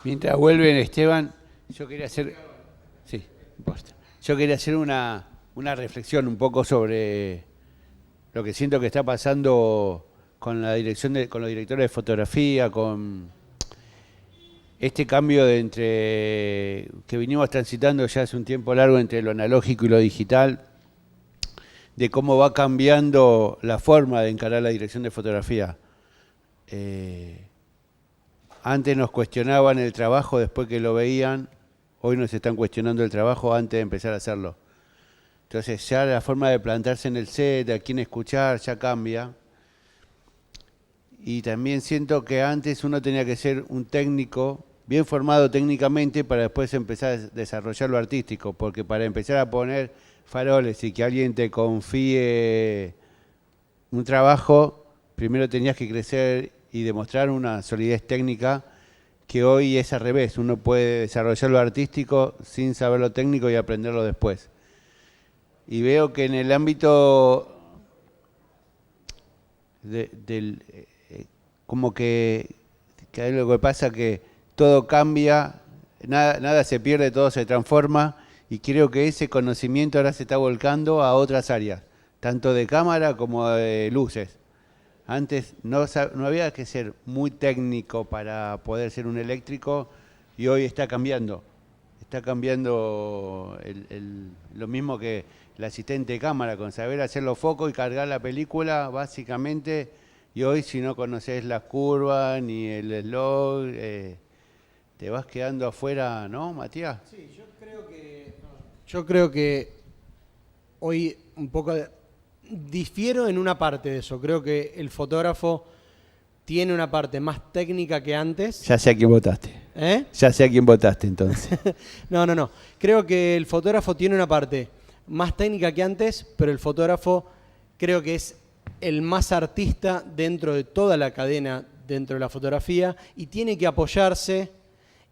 Mientras vuelven, Esteban, yo quería hacer, sí, importa. Yo quería hacer una reflexión un poco sobre lo que siento que está pasando con la dirección con los directores de fotografía, con este cambio de entre que vinimos transitando ya hace un tiempo largo entre lo analógico y lo digital, de cómo va cambiando la forma de encarar la dirección de fotografía. Antes nos cuestionaban el trabajo después que lo veían, hoy nos están cuestionando el trabajo antes de empezar a hacerlo. Entonces ya la forma de plantarse en el set, a quién escuchar, ya cambia. Y también siento que antes uno tenía que ser un técnico, bien formado técnicamente, para después empezar a desarrollar lo artístico, porque para empezar a poner faroles y que alguien te confíe un trabajo, primero tenías que crecer y demostrar una solidez técnica que hoy es al revés. Uno puede desarrollar lo artístico sin saber lo técnico y aprenderlo después. y veo que en el ámbito como que lo que pasa que todo cambia, nada se pierde, todo se transforma, y creo que ese conocimiento ahora se está volcando a otras áreas, tanto de cámara como de luces. Antes no había que ser muy técnico para poder ser un eléctrico, y hoy está cambiando. Está cambiando lo mismo que el asistente de cámara, con saber hacer los focos y cargar la película, básicamente. Y hoy, si no conoces las curvas ni el slog, te vas quedando afuera, ¿no, Matías? Sí, yo creo que hoy un poco difiero en una parte de eso. Creo que el fotógrafo tiene una parte más técnica que antes. Ya sé a quién votaste. ¿Eh? Ya sé a quién votaste, entonces. No. Creo que el fotógrafo tiene una parte más técnica que antes, pero el fotógrafo creo que es el más artista dentro de toda la cadena, dentro de la fotografía, y tiene que apoyarse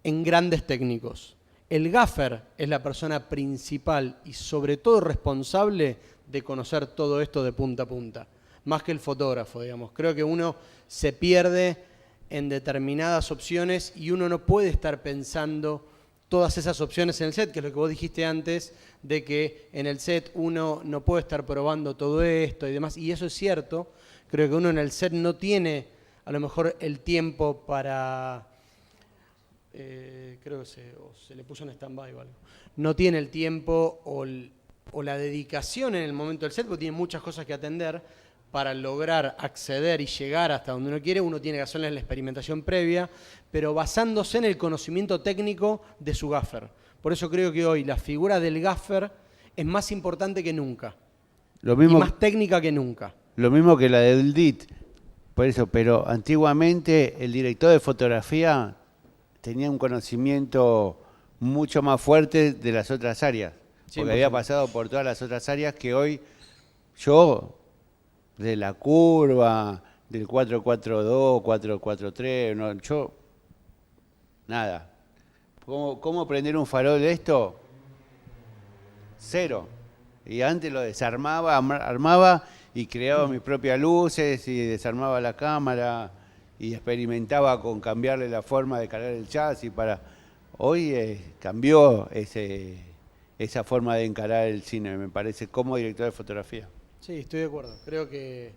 en grandes técnicos. El gaffer es la persona principal y sobre todo responsable de conocer todo esto de punta a punta, más que el fotógrafo, digamos. Creo que uno se pierde en determinadas opciones y uno no puede estar pensando todas esas opciones en el set, que es lo que vos dijiste antes, de que en el set uno no puede estar probando todo esto y demás, y eso es cierto. Creo que uno en el set no tiene a lo mejor el tiempo para... creo que se le puso en stand-by o algo. No tiene el tiempo o la dedicación en el momento del set, porque tiene muchas cosas que atender. Para lograr acceder y llegar hasta donde uno quiere, uno tiene que hacerle la experimentación previa, pero basándose en el conocimiento técnico de su gaffer. Por eso creo que hoy la figura del gaffer es más importante que nunca. Lo mismo, y más técnica que nunca. Lo mismo que la del DIT. Por eso, pero antiguamente el director de fotografía tenía un conocimiento mucho más fuerte de las otras áreas. Porque había pasado por todas las otras áreas que hoy yo... de la curva, del 442, 443, no, yo, nada. ¿Cómo prender un farol de esto? Cero. Y antes lo desarmaba, armaba y creaba mis propias luces y desarmaba la cámara y experimentaba con cambiarle la forma de cargar el chasis para... Hoy cambió esa forma de encarar el cine, me parece, como director de fotografía. Sí, estoy de acuerdo. Creo que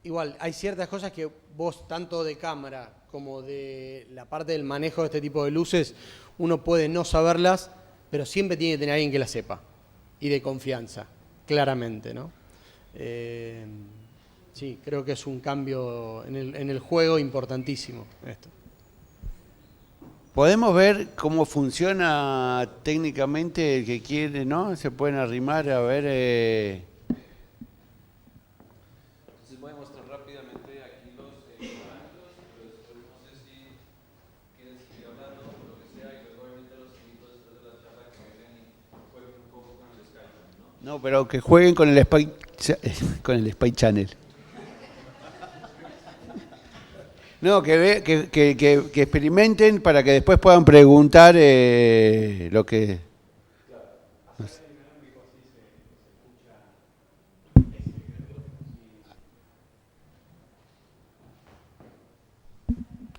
igual hay ciertas cosas que vos, tanto de cámara como de la parte del manejo de este tipo de luces, uno puede no saberlas, pero siempre tiene que tener alguien que las sepa y de confianza, claramente, ¿no? Sí, creo que es un cambio en el juego importantísimo esto. Podemos ver cómo funciona técnicamente el que quiere, ¿no? Se pueden arrimar a ver... Voy a mostrar rápidamente aquí los parámetros, pero después no sé si quieren seguir hablando o lo que sea, y luego obviamente los invito después de la charla que vengan y jueguen un poco con el Skype, ¿no? No, pero que jueguen con el Spy Channel. No, que experimenten para que después puedan preguntar lo que... No sé.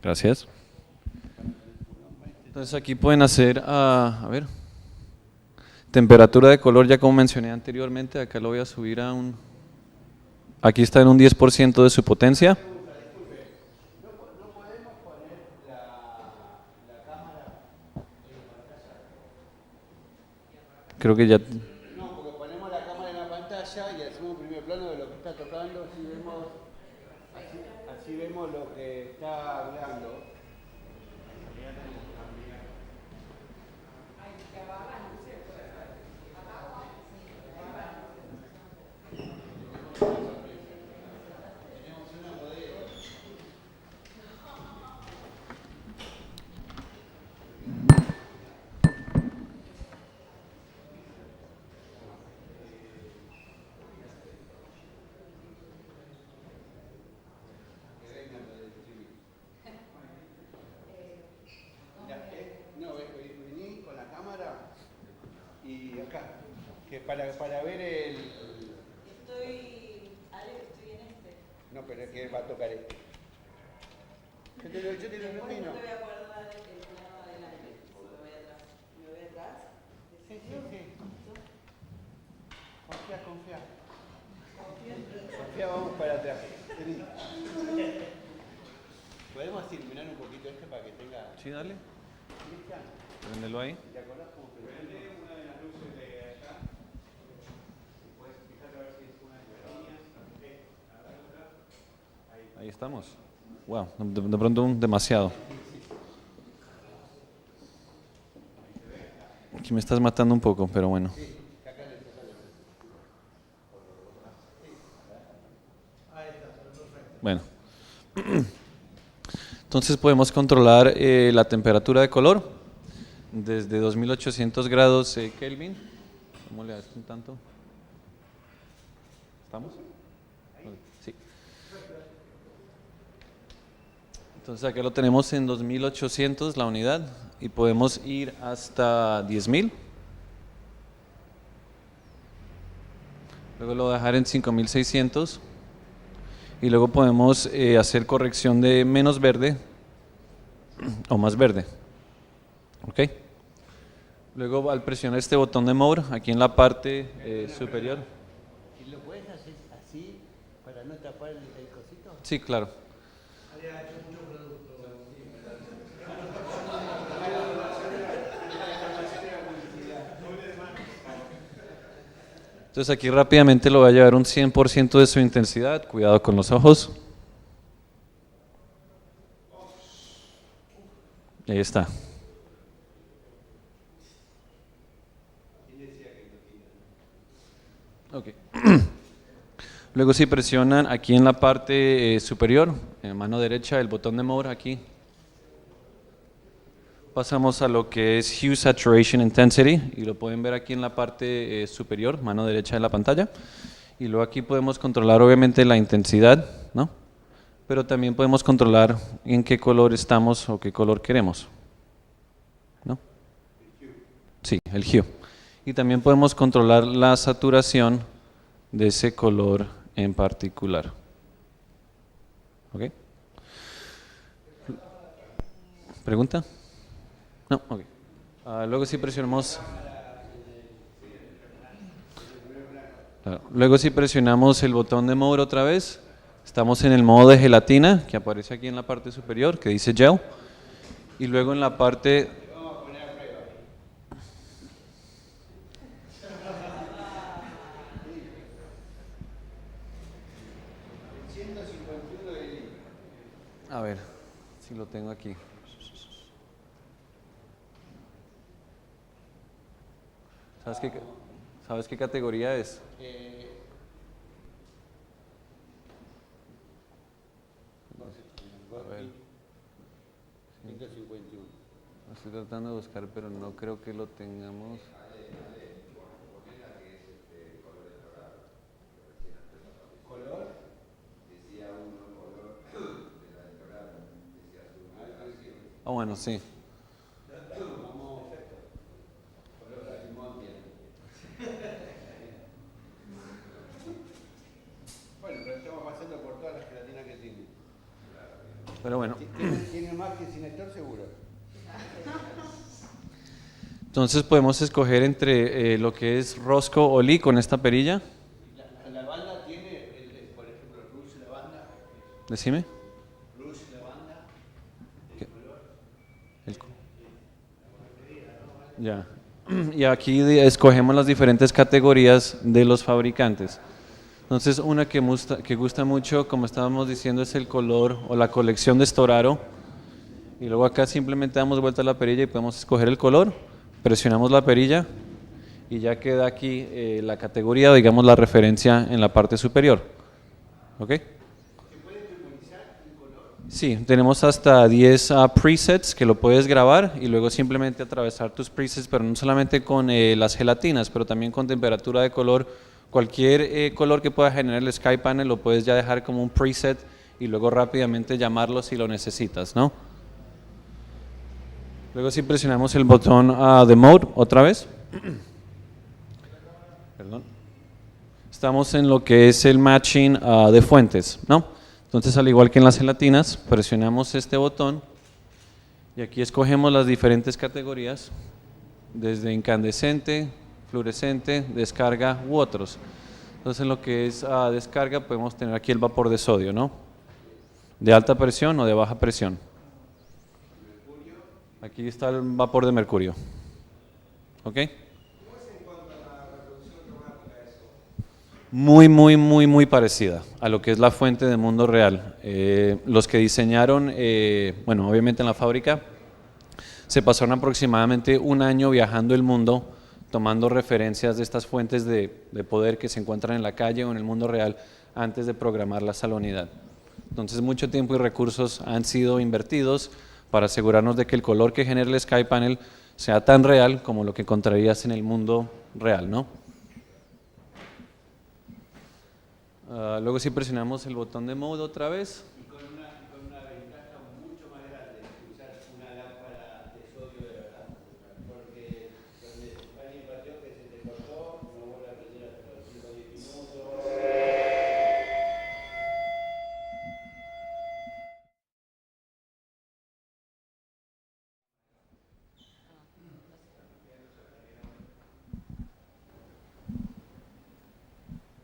Gracias. Entonces aquí pueden hacer, a ver, temperatura de color, ya como mencioné anteriormente, acá lo voy a subir a un, aquí está en un 10% de su potencia. Creo que ya... No, porque ponemos la cámara en la pantalla y hacemos un primer plano de lo que está tocando, así vemos lo que está hablando. No, vení con la cámara y acá. Que para ver el... Estoy en este. No, pero es que él va a tocar este. Yo te lo ilumino. No te voy a poder dar el plano adelante, porque me voy atrás. ¿Me voy atrás? Sí. Confía. Confía, vamos para atrás. Vení. ¿Podemos iluminar un poquito esto para que tenga... Sí, dale. Cristian, Préndelo ahí. ¿te acordás cómo prende una de las luces de acá? Puedes fijarte a ver si es una de las líneas. Ahí estamos. Wow, de pronto demasiado. Aquí me estás matando un poco, pero bueno. Bueno. Entonces podemos controlar la temperatura de color desde 2800 grados Kelvin. ¿Cómo le das un tanto? ¿Estamos? Sí. Entonces acá lo tenemos en 2800 la unidad y podemos ir hasta 10.000. Luego lo voy a dejar en 5600 y luego podemos hacer corrección de menos verde o más verde. ¿Ok? Luego al presionar este botón de Mode aquí en la parte superior. ¿Y lo puedes hacer así para no tapar el cosito? Sí, claro. Entonces aquí rápidamente lo voy a llevar un 100% de su intensidad, cuidado con los ojos. Y ahí está. Okay. Luego si presionan aquí en la parte superior, en mano derecha, el botón de Mode aquí, pasamos a lo que es Hue Saturation Intensity y lo pueden ver aquí en la parte superior, mano derecha de la pantalla. Y luego aquí podemos controlar obviamente la intensidad, ¿no? Pero también podemos controlar en qué color estamos o qué color queremos, ¿no? Sí, el Hue. Y también podemos controlar la saturación de ese color en particular. ¿Ok? ¿Pregunta? No, ok. Luego si presionamos... Luego si presionamos el botón de Mode otra vez, estamos en el modo de gelatina, que aparece aquí en la parte superior, que dice Gel. Y luego en la parte... A ver, si lo tengo aquí. ¿Sabes qué categoría es? A ver. 151. Estoy tratando de buscar, pero no creo que lo tengamos. Ah, bueno, sí. Bueno, pero estamos pasando por todas las gelatinas que tiene. Pero bueno. Tiene más que sin Héctor seguro. Entonces podemos escoger entre lo que es Rosco o Lee con esta perilla. La banda tiene, por ejemplo, Rouge Lavanda. Decime. Rouge Lavanda. Ya. Y aquí escogemos las diferentes categorías de los fabricantes. Entonces una que gusta mucho, como estábamos diciendo, es el color o la colección de Storaro. Y luego acá simplemente damos vuelta a la perilla y podemos escoger el color, presionamos la perilla y ya queda aquí la categoría, digamos la referencia en la parte superior. ¿Ok? ¿Se puede memorizar el color? Sí, tenemos hasta 10 presets que lo puedes grabar y luego simplemente atravesar tus presets, pero no solamente con las gelatinas, pero también con temperatura de color. Cualquier color que pueda generar el Sky Panel lo puedes ya dejar como un preset y luego rápidamente llamarlo si lo necesitas, ¿no? Luego si presionamos el botón de Mode otra vez, Perdón. Estamos en lo que es el matching de fuentes, ¿no? Entonces, al igual que en las gelatinas, presionamos este botón y aquí escogemos las diferentes categorías, desde incandescente, fluorescente, descarga u otros. Entonces, en lo que es descarga podemos tener aquí el vapor de sodio, ¿no? De alta presión o de baja presión. Aquí está el vapor de mercurio. ¿Ok? Muy parecida a lo que es la fuente de mundo real. Los que diseñaron, bueno, obviamente en la fábrica, se pasaron aproximadamente un año viajando el mundo, tomando referencias de estas fuentes de poder que se encuentran en la calle o en el mundo real antes de programarlas a la unidad. Entonces, mucho tiempo y recursos han sido invertidos para asegurarnos de que el color que genera el SkyPanel sea tan real como lo que encontrarías en el mundo real, ¿no? Luego si presionamos el botón de mode otra vez. Y con una ventaja mucho más grande que usar una lámpara de sodio de verdad. Porque donde alguien pateó que se te cortó, no vuelve a prender hasta los 5 o 10 minutos.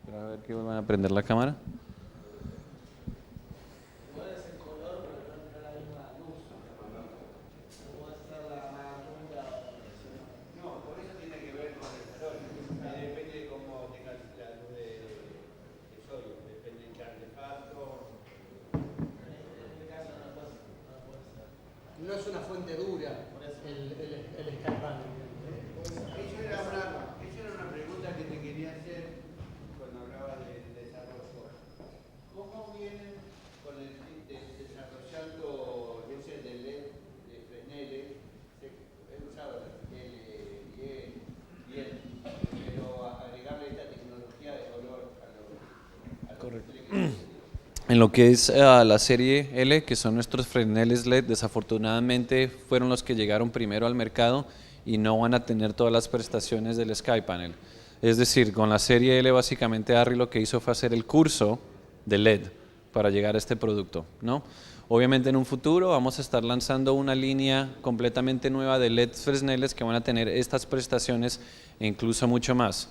A ver que vuelvan a prender la cámara. No, por eso tiene que ver con el calor. Depende de cómo tengas la luz de sodio. Depende del artefacto. No es una fuente dura el SkyPanel. Eso era una pregunta que te quería hacer cuando hablaba del desarrollo. ¿Cómo vienen con desarrollando luces de LED de Fresnel? He usado las bien, pero agregarle esta tecnología de color a los Correcto. reflectores. En lo que es la serie L, que son nuestros Fresneles LED, desafortunadamente fueron los que llegaron primero al mercado y no van a tener todas las prestaciones del SkyPanel. Es decir, con la serie L básicamente Arri lo que hizo fue hacer el curso de LED para llegar a este producto, ¿no? Obviamente en un futuro vamos a estar lanzando una línea completamente nueva de LED Fresneles que van a tener estas prestaciones e incluso mucho más,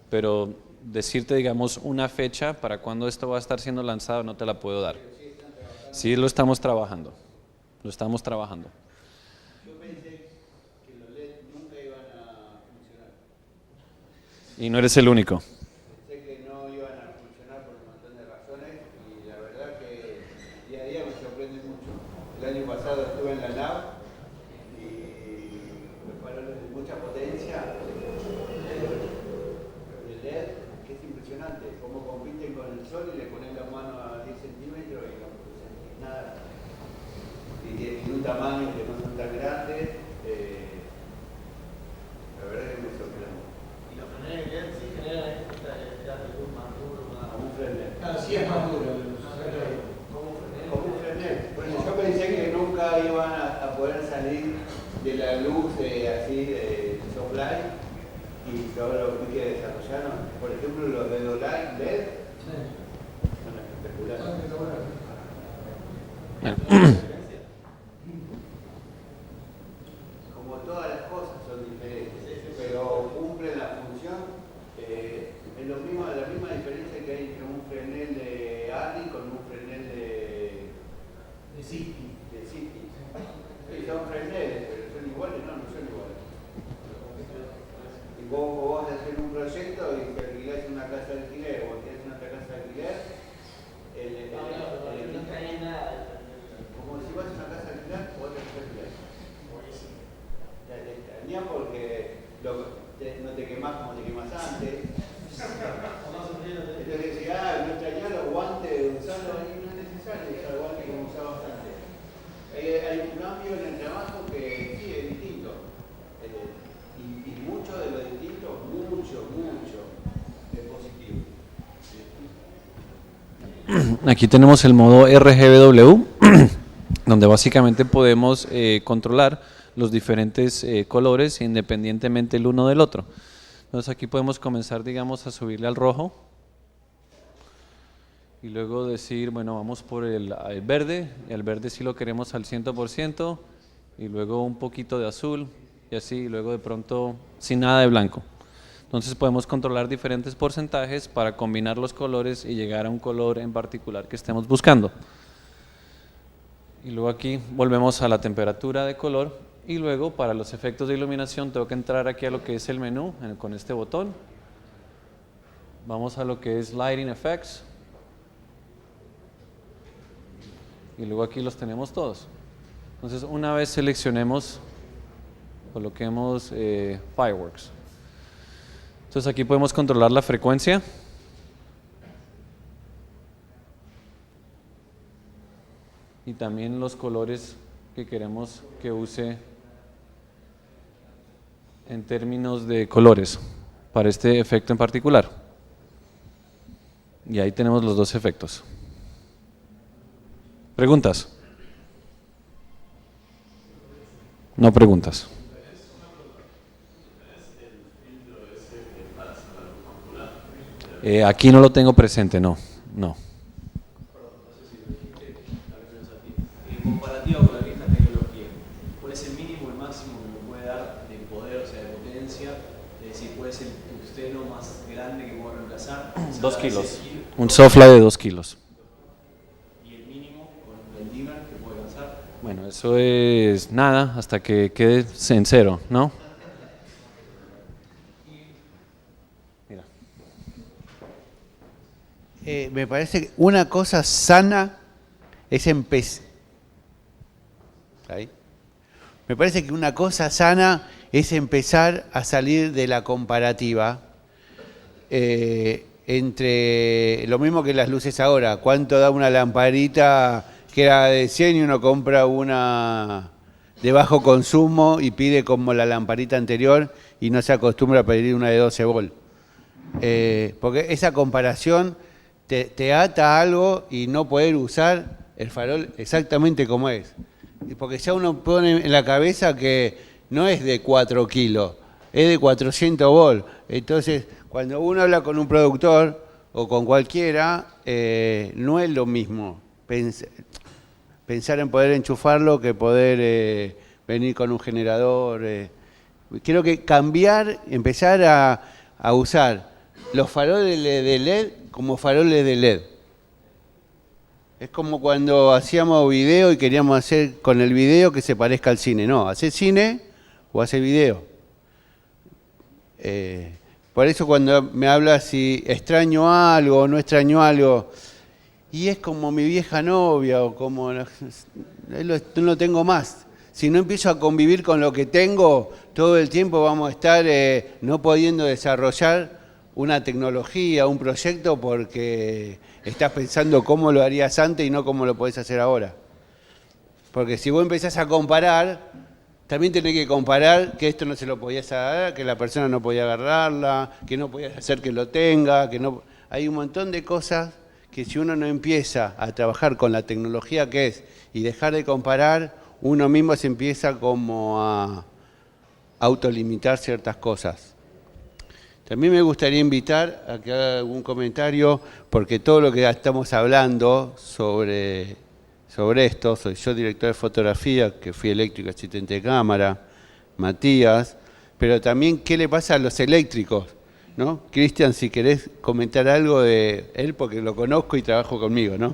pero decirte, digamos, una fecha para cuando esto va a estar siendo lanzado no te la puedo dar. Sí, lo estamos trabajando. Yo pensé que los LED nunca iban a funcionar. Y no eres el único. Pensé que no iban a funcionar por un montón de razones y la verdad que día a día me sorprende mucho. El año pasado estuve en la NAV y me fueron de mucha potencia. El LED, que es impresionante, cómo compiten con el sol y le ponen la mano a 10 centímetros y no sentís nada. Y tienen un tamaño que no son tan grandes. La verdad que me sorprende. Y los freneles LED sí generan esta luz más duro, más... Como un Fresnel. Claro, sí es más duro. Como un Fresnel. Por eso yo pensé que nunca iban a poder salir de la luz así de soft light y todo lo que desarrollaron. Por ejemplo, los de Light LED son espectaculares. Como todas las cosas son diferentes, pero cumplen la función. Es la misma diferencia que hay entre un Fresnel de Arri con un Fresnel de City. Sí, son Fresneles, pero son iguales, no son iguales. Y vos vas a hacer un proyecto y te alquilás una casa de alquiler o tienes una casa de alquiler, no trae nada. como si vas a una casa de alquiler o otra casa de alquiler. Te extraña porque no te quemás como te quemás antes. Entonces decía, no extrañás los guantes de usarlo ahí, no es necesario usar guantes como usabas antes. Hay un cambio en el trabajo que sí es distinto. Y mucho de lo distinto, mucho es positivo. Aquí tenemos el modo RGBW, donde básicamente podemos controlar los diferentes colores independientemente el uno del otro. Entonces aquí podemos comenzar, digamos, a subirle al rojo. Y luego decir, bueno, vamos por el verde. El verde sí lo queremos al 100%. Y luego un poquito de azul. Y así, y luego de pronto sin nada de blanco. Entonces podemos controlar diferentes porcentajes para combinar los colores y llegar a un color en particular que estemos buscando. Y luego aquí volvemos a la temperatura de color. Y luego para los efectos de iluminación tengo que entrar aquí a lo que es el menú con este botón. Vamos a lo que es Lighting Effects. Y luego aquí los tenemos todos. Entonces una vez seleccionemos, coloquemos Fireworks. Entonces aquí podemos controlar la frecuencia. Y también los colores que queremos que use en términos de colores para este efecto en particular. Y ahí tenemos los dos efectos. ¿Preguntas? No preguntas. Aquí no lo tengo presente, no. En comparativa con la misma tecnología, ¿cuál es el mínimo, el máximo que me puede dar de poder, o sea, de potencia? Es decir, ¿cuál es el tungsteno más grande que puedo reemplazar? 2 kilos. Un softfly de 2 kilos. ¿Y el mínimo con el dimmer que puede lanzar? Bueno, eso es nada hasta que quede en cero, ¿no? Mira. Me parece que una cosa sana es empezar. Me parece que una cosa sana es empezar a salir de la comparativa entre lo mismo que las luces ahora. ¿Cuánto da una lamparita que era de 100 y uno compra una de bajo consumo y pide como la lamparita anterior y no se acostumbra a pedir una de 12 volt? Porque esa comparación te ata a algo y no poder usar el farol exactamente como es. Porque ya uno pone en la cabeza que no es de 4 kilos, es de 400 volt. Entonces, cuando uno habla con un productor o con cualquiera, no es lo mismo pensar en poder enchufarlo que poder venir con un generador. Creo que empezar a usar los faroles de LED como faroles de LED. Es como cuando hacíamos video y queríamos hacer con el video que se parezca al cine. No, hace cine o hace video. Por eso cuando me habla si extraño algo o no extraño algo, y es como mi vieja novia o como no lo tengo más. Si no empiezo a convivir con lo que tengo, todo el tiempo vamos a estar no pudiendo desarrollar una tecnología, un proyecto, porque estás pensando cómo lo harías antes y no cómo lo podés hacer ahora. Porque si vos empezás a comparar, también tenés que comparar que esto no se lo podías dar, que la persona no podía agarrarla, que no podías hacer que lo tenga, que no. Hay un montón de cosas que si uno no empieza a trabajar con la tecnología que es y dejar de comparar, uno mismo se empieza como a autolimitar ciertas cosas. También me gustaría invitar a que haga algún comentario, porque todo lo que estamos hablando sobre esto, soy yo director de fotografía, que fui eléctrico asistente de cámara, Matías, pero también qué le pasa a los eléctricos, ¿no? Cristian, si querés comentar algo de él, porque lo conozco y trabajo conmigo, ¿no?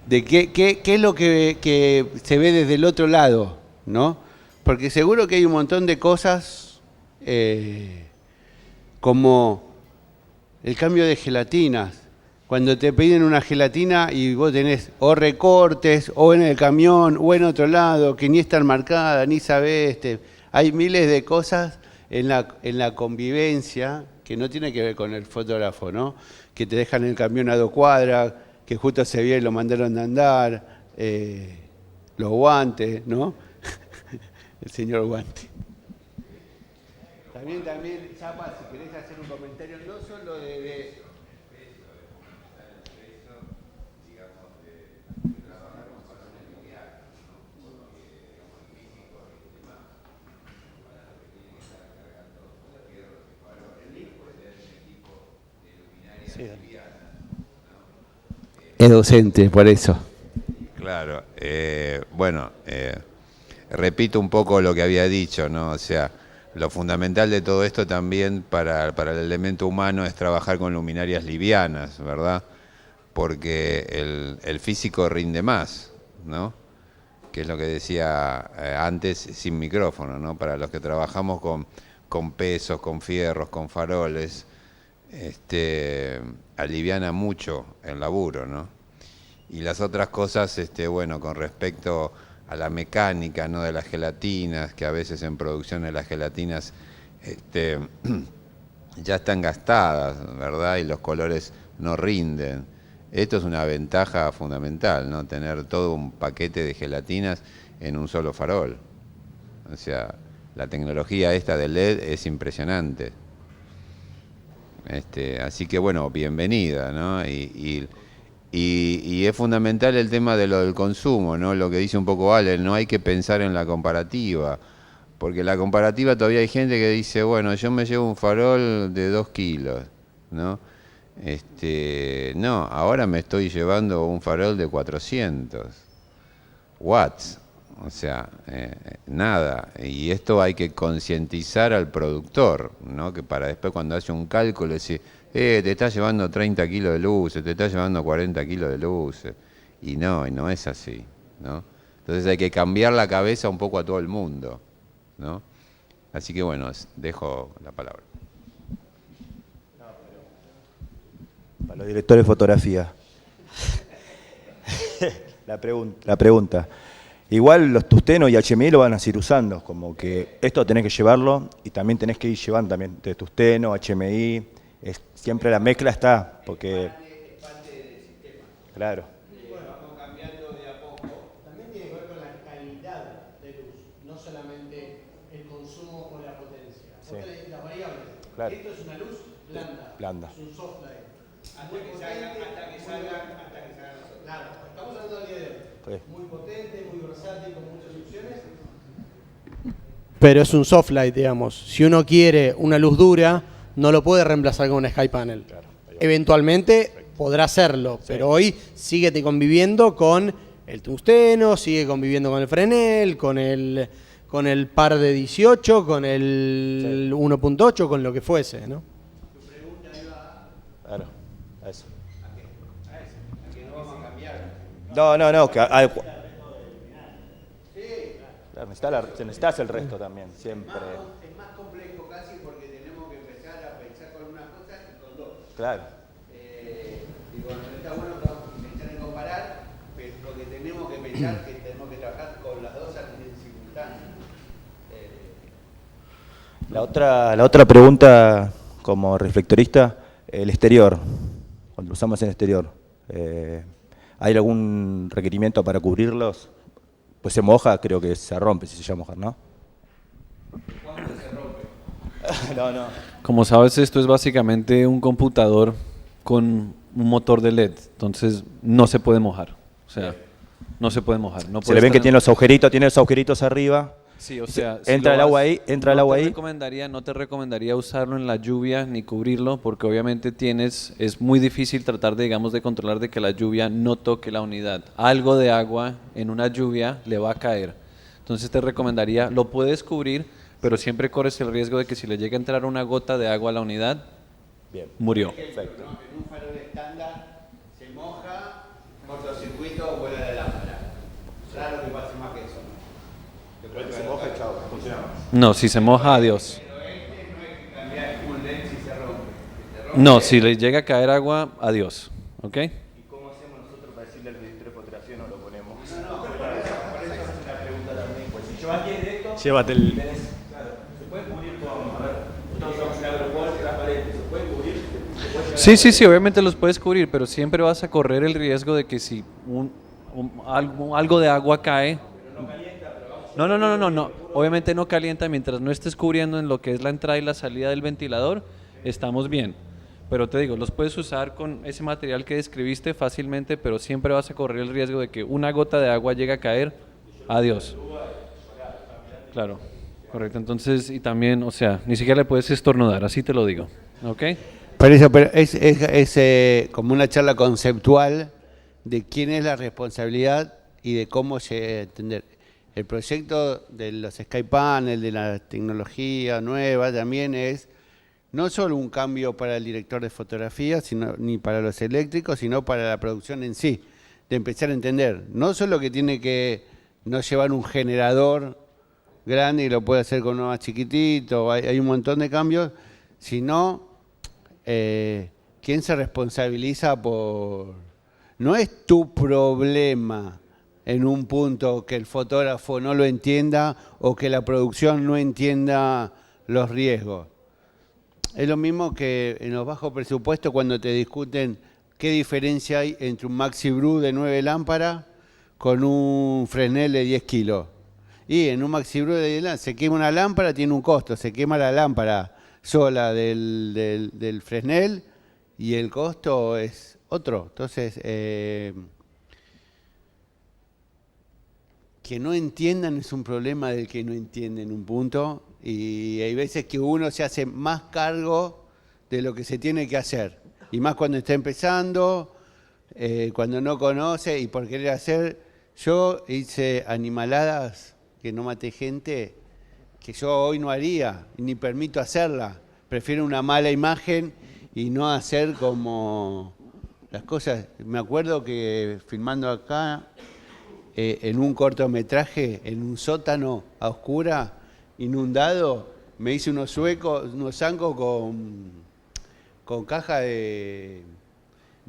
De qué es lo que se ve desde el otro lado, ¿no? Porque seguro que hay un montón de cosas como el cambio de gelatinas. Cuando te piden una gelatina y vos tenés o recortes, o en el camión, o en otro lado, que ni están marcadas, ni sabés. Hay miles de cosas en la convivencia que no tiene que ver con el fotógrafo, ¿no? Que te dejan en el camión a 2 cuadras, que justo se vio y lo mandaron a andar, los guantes, ¿no? El señor guante. También, Zapa, si querés hacer un comentario, no solo de Es docente, por eso. Claro, bueno, repito un poco lo que había dicho, ¿no? O sea, lo fundamental de todo esto también para el elemento humano es trabajar con luminarias livianas, ¿verdad? Porque el físico rinde más, ¿no? Que es lo que decía antes sin micrófono, ¿no? Para los que trabajamos con pesos, con fierros, con faroles, aliviana mucho el laburo, ¿no? Y las otras cosas, bueno, con respecto a la mecánica, ¿no? De las gelatinas, que a veces en producción de las gelatinas ya están gastadas, ¿verdad? Y los colores no rinden. Esto es una ventaja fundamental, ¿no? Tener todo un paquete de gelatinas en un solo farol. O sea, la tecnología esta del LED es impresionante. Así que bueno, bienvenida, ¿no? Y es fundamental el tema de lo del consumo, ¿no? Lo que dice un poco Ale, no hay que pensar en la comparativa, porque la comparativa todavía hay gente que dice, bueno, yo me llevo un farol de 2 kilos, ¿no? No, ahora me estoy llevando un farol de 400 watts, o sea, nada. Y esto hay que concientizar al productor, ¿no? Que para después cuando hace un cálculo decir, te estás llevando 30 kilos de luces, te estás llevando 40 kilos de luces. Y no es así, ¿no? Entonces hay que cambiar la cabeza un poco a todo el mundo, ¿no? Así que bueno, dejo la palabra. Para los directores de fotografía. La pregunta. Igual los tustenos y HMI lo van a seguir usando, como que esto tenés que llevarlo y también tenés que ir llevando también de tusteno, HMI, siempre la mezcla está, porque... Es parte del sistema. Claro. Vamos cambiando de a poco. También tiene que ver con la calidad de luz, no solamente el consumo o la potencia. Sí. Las variables. Claro. Esto es una luz blanda. Blanda. Es un soft light. Hasta que salgan nosotros. Claro, estamos hablando del día de hoy. Sí. Muy potente, muy versátil, con muchas opciones. Pero es un soft light, digamos. Si uno quiere una luz dura, no lo puede reemplazar con un Sky Panel. Claro. Eventualmente podrá hacerlo, Sí. pero hoy síguete conviviendo con el tungsteno, sigue conviviendo con el Fresnel, con el par de 18, con el 1.8, con lo que fuese, ¿no? Tu pregunta iba Claro, a eso. a que no vamos a cambiar. No, que claro, necesitas el resto también, siempre. Es más complejo casi porque tenemos que empezar a pensar con una cosa y con dos. Claro. Y bueno, está bueno pensar en comparar, pero lo que tenemos que pensar es que tenemos que trabajar con las dos en simultáneo. La otra pregunta, como reflectorista, el exterior, cuando lo usamos en exterior, ¿hay algún requerimiento para cubrirlos? Pues se moja, creo que se rompe si se llama mojar, ¿no? ¿Cuándo se rompe? No. Como sabes, esto es básicamente un computador con un motor de LED, entonces no se puede mojar. O sea, no se puede mojar. No Se puede le ven que estar- tiene los agujeritos arriba. Sí, o sea, entra el agua ahí, No te recomendaría usarlo en la lluvia ni cubrirlo, porque obviamente es muy difícil tratar de controlar de que la lluvia no toque la unidad. Algo de agua en una lluvia le va a caer. Entonces te recomendaría, lo puedes cubrir, pero siempre corres el riesgo de que si le llega a entrar una gota de agua a la unidad, Bien. murió. Perfecto. En un farol estándar se moja, cortocircuito o vuela de lámpara. Raro que pase más que eso. Pero se moja y chao, funciona más. No, si se moja, adiós. Pero no hay que cambiar un LED si se rompe. Si se rompe, No, si le llega a caer agua, adiós. ¿Ok? ¿Y cómo hacemos nosotros para decirle al director de fotografía no lo ponemos? Por eso es una pregunta también. Pues si yo alguien de esto, Llévate el... claro, se puede cubrir con, a ver, nosotros usamos un agropol transparente, se puede cubrir. Sí, obviamente los puedes cubrir, pero siempre vas a correr el riesgo de que si algo de agua cae... No. Obviamente no calienta mientras no estés cubriendo en lo que es la entrada y la salida del ventilador, estamos bien. Pero te digo, los puedes usar con ese material que describiste fácilmente, pero siempre vas a correr el riesgo de que una gota de agua llegue a caer, adiós. Claro, correcto. Entonces, y también, o sea, ni siquiera le puedes estornudar, así te lo digo. ¿Ok? Por eso, pero es como una charla conceptual de quién es la responsabilidad y de cómo se entender. El proyecto de los SkyPanel, de la tecnología nueva, también es no solo un cambio para el director de fotografía, ni para los eléctricos, sino para la producción en sí. De empezar a entender, no solo que tiene que no llevar un generador grande y lo puede hacer con uno más chiquitito, hay un montón de cambios, sino quién se responsabiliza por... No es tu problema en un punto que el fotógrafo no lo entienda o que la producción no entienda los riesgos. Es lo mismo que en los bajos presupuestos cuando te discuten qué diferencia hay entre un Maxi Bru de 9 lámparas con un Fresnel de 10 kilos. Y en un Maxi Bru de 10 lámparas se quema una lámpara, tiene un costo, se quema la lámpara sola del Fresnel y el costo es otro. Entonces, que no entiendan es un problema del que no entiende en un punto y hay veces que uno se hace más cargo de lo que se tiene que hacer. Y más cuando está empezando, cuando no conoce y por querer hacer. Yo hice animaladas que no maté gente que yo hoy no haría, ni permito hacerla. Prefiero una mala imagen y no hacer como las cosas. Me acuerdo que filmando acá, en un cortometraje, en un sótano a oscura, inundado, me hice unos zancos con caja de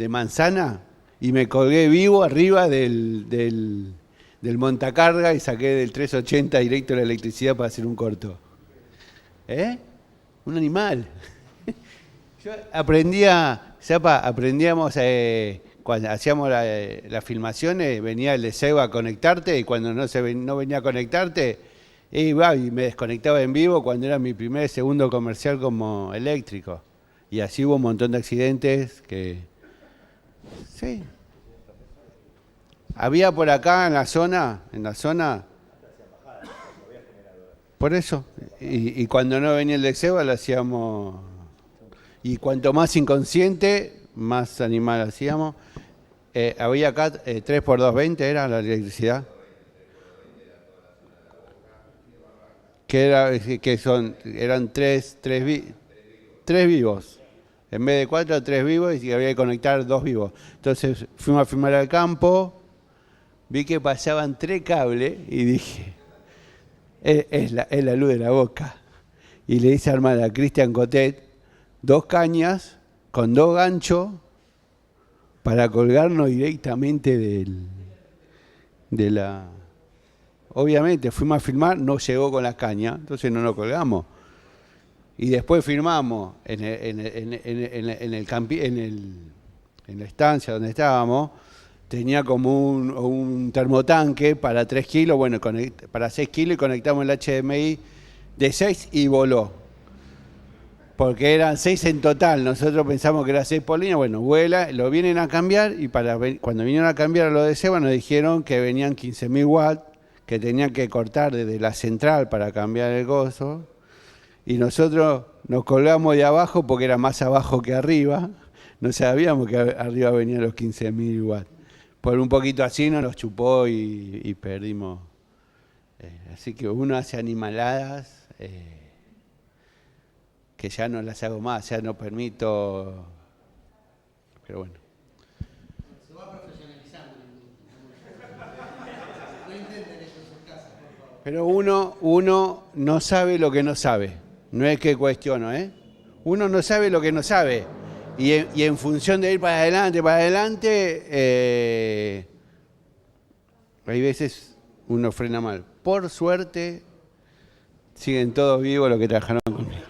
manzana y me colgué vivo arriba del montacarga y saqué del 380 directo la electricidad para hacer un corto. Un animal. Yo aprendíamos cuando hacíamos las filmaciones, venía el de Seba a conectarte y cuando no venía a conectarte, iba y me desconectaba en vivo cuando era mi segundo comercial como eléctrico. Y así hubo un montón de accidentes que... Sí. Había por acá en la zona, por eso. Y cuando no venía el de Seba lo hacíamos... Y cuanto más inconsciente, más animal hacíamos. Había acá 3x220 era la electricidad. Eran tres vivos. En vez de 4, 3 vivos y había que conectar 2 vivos. Entonces fuimos a filmar al campo, vi que pasaban 3 cables y dije, es la luz de la boca. Y le hice armar a Cristian Cotet 2 cañas con 2 ganchos para colgarnos directamente de la... Obviamente fuimos a filmar, no llegó con las cañas, entonces no nos colgamos. Y después filmamos en la estancia donde estábamos, tenía como un termotanque para 3 kilos, bueno, para 6 kilos y conectamos el HDMI de 6 y voló. Porque eran 6 en total, nosotros pensamos que era 6 por línea, bueno, vuela, lo vienen a cambiar y cuando vinieron a cambiar lo de Seba nos dijeron que venían 15.000 watts, que tenían que cortar desde la central para cambiar el gozo, y nosotros nos colgamos de abajo porque era más abajo que arriba, no sabíamos que arriba venían los 15.000 watts. Por un poquito así nos los chupó y perdimos. Así que uno hace animaladas... que ya no las hago más, ya no permito, pero bueno. Se va profesionalizando. No intenten eso en sus casas, por favor. Pero uno no sabe lo que no sabe, no es que cuestiono, Uno no sabe lo que no sabe, y en función de ir para adelante, hay veces uno frena mal. Por suerte, siguen todos vivos los que trabajaron conmigo.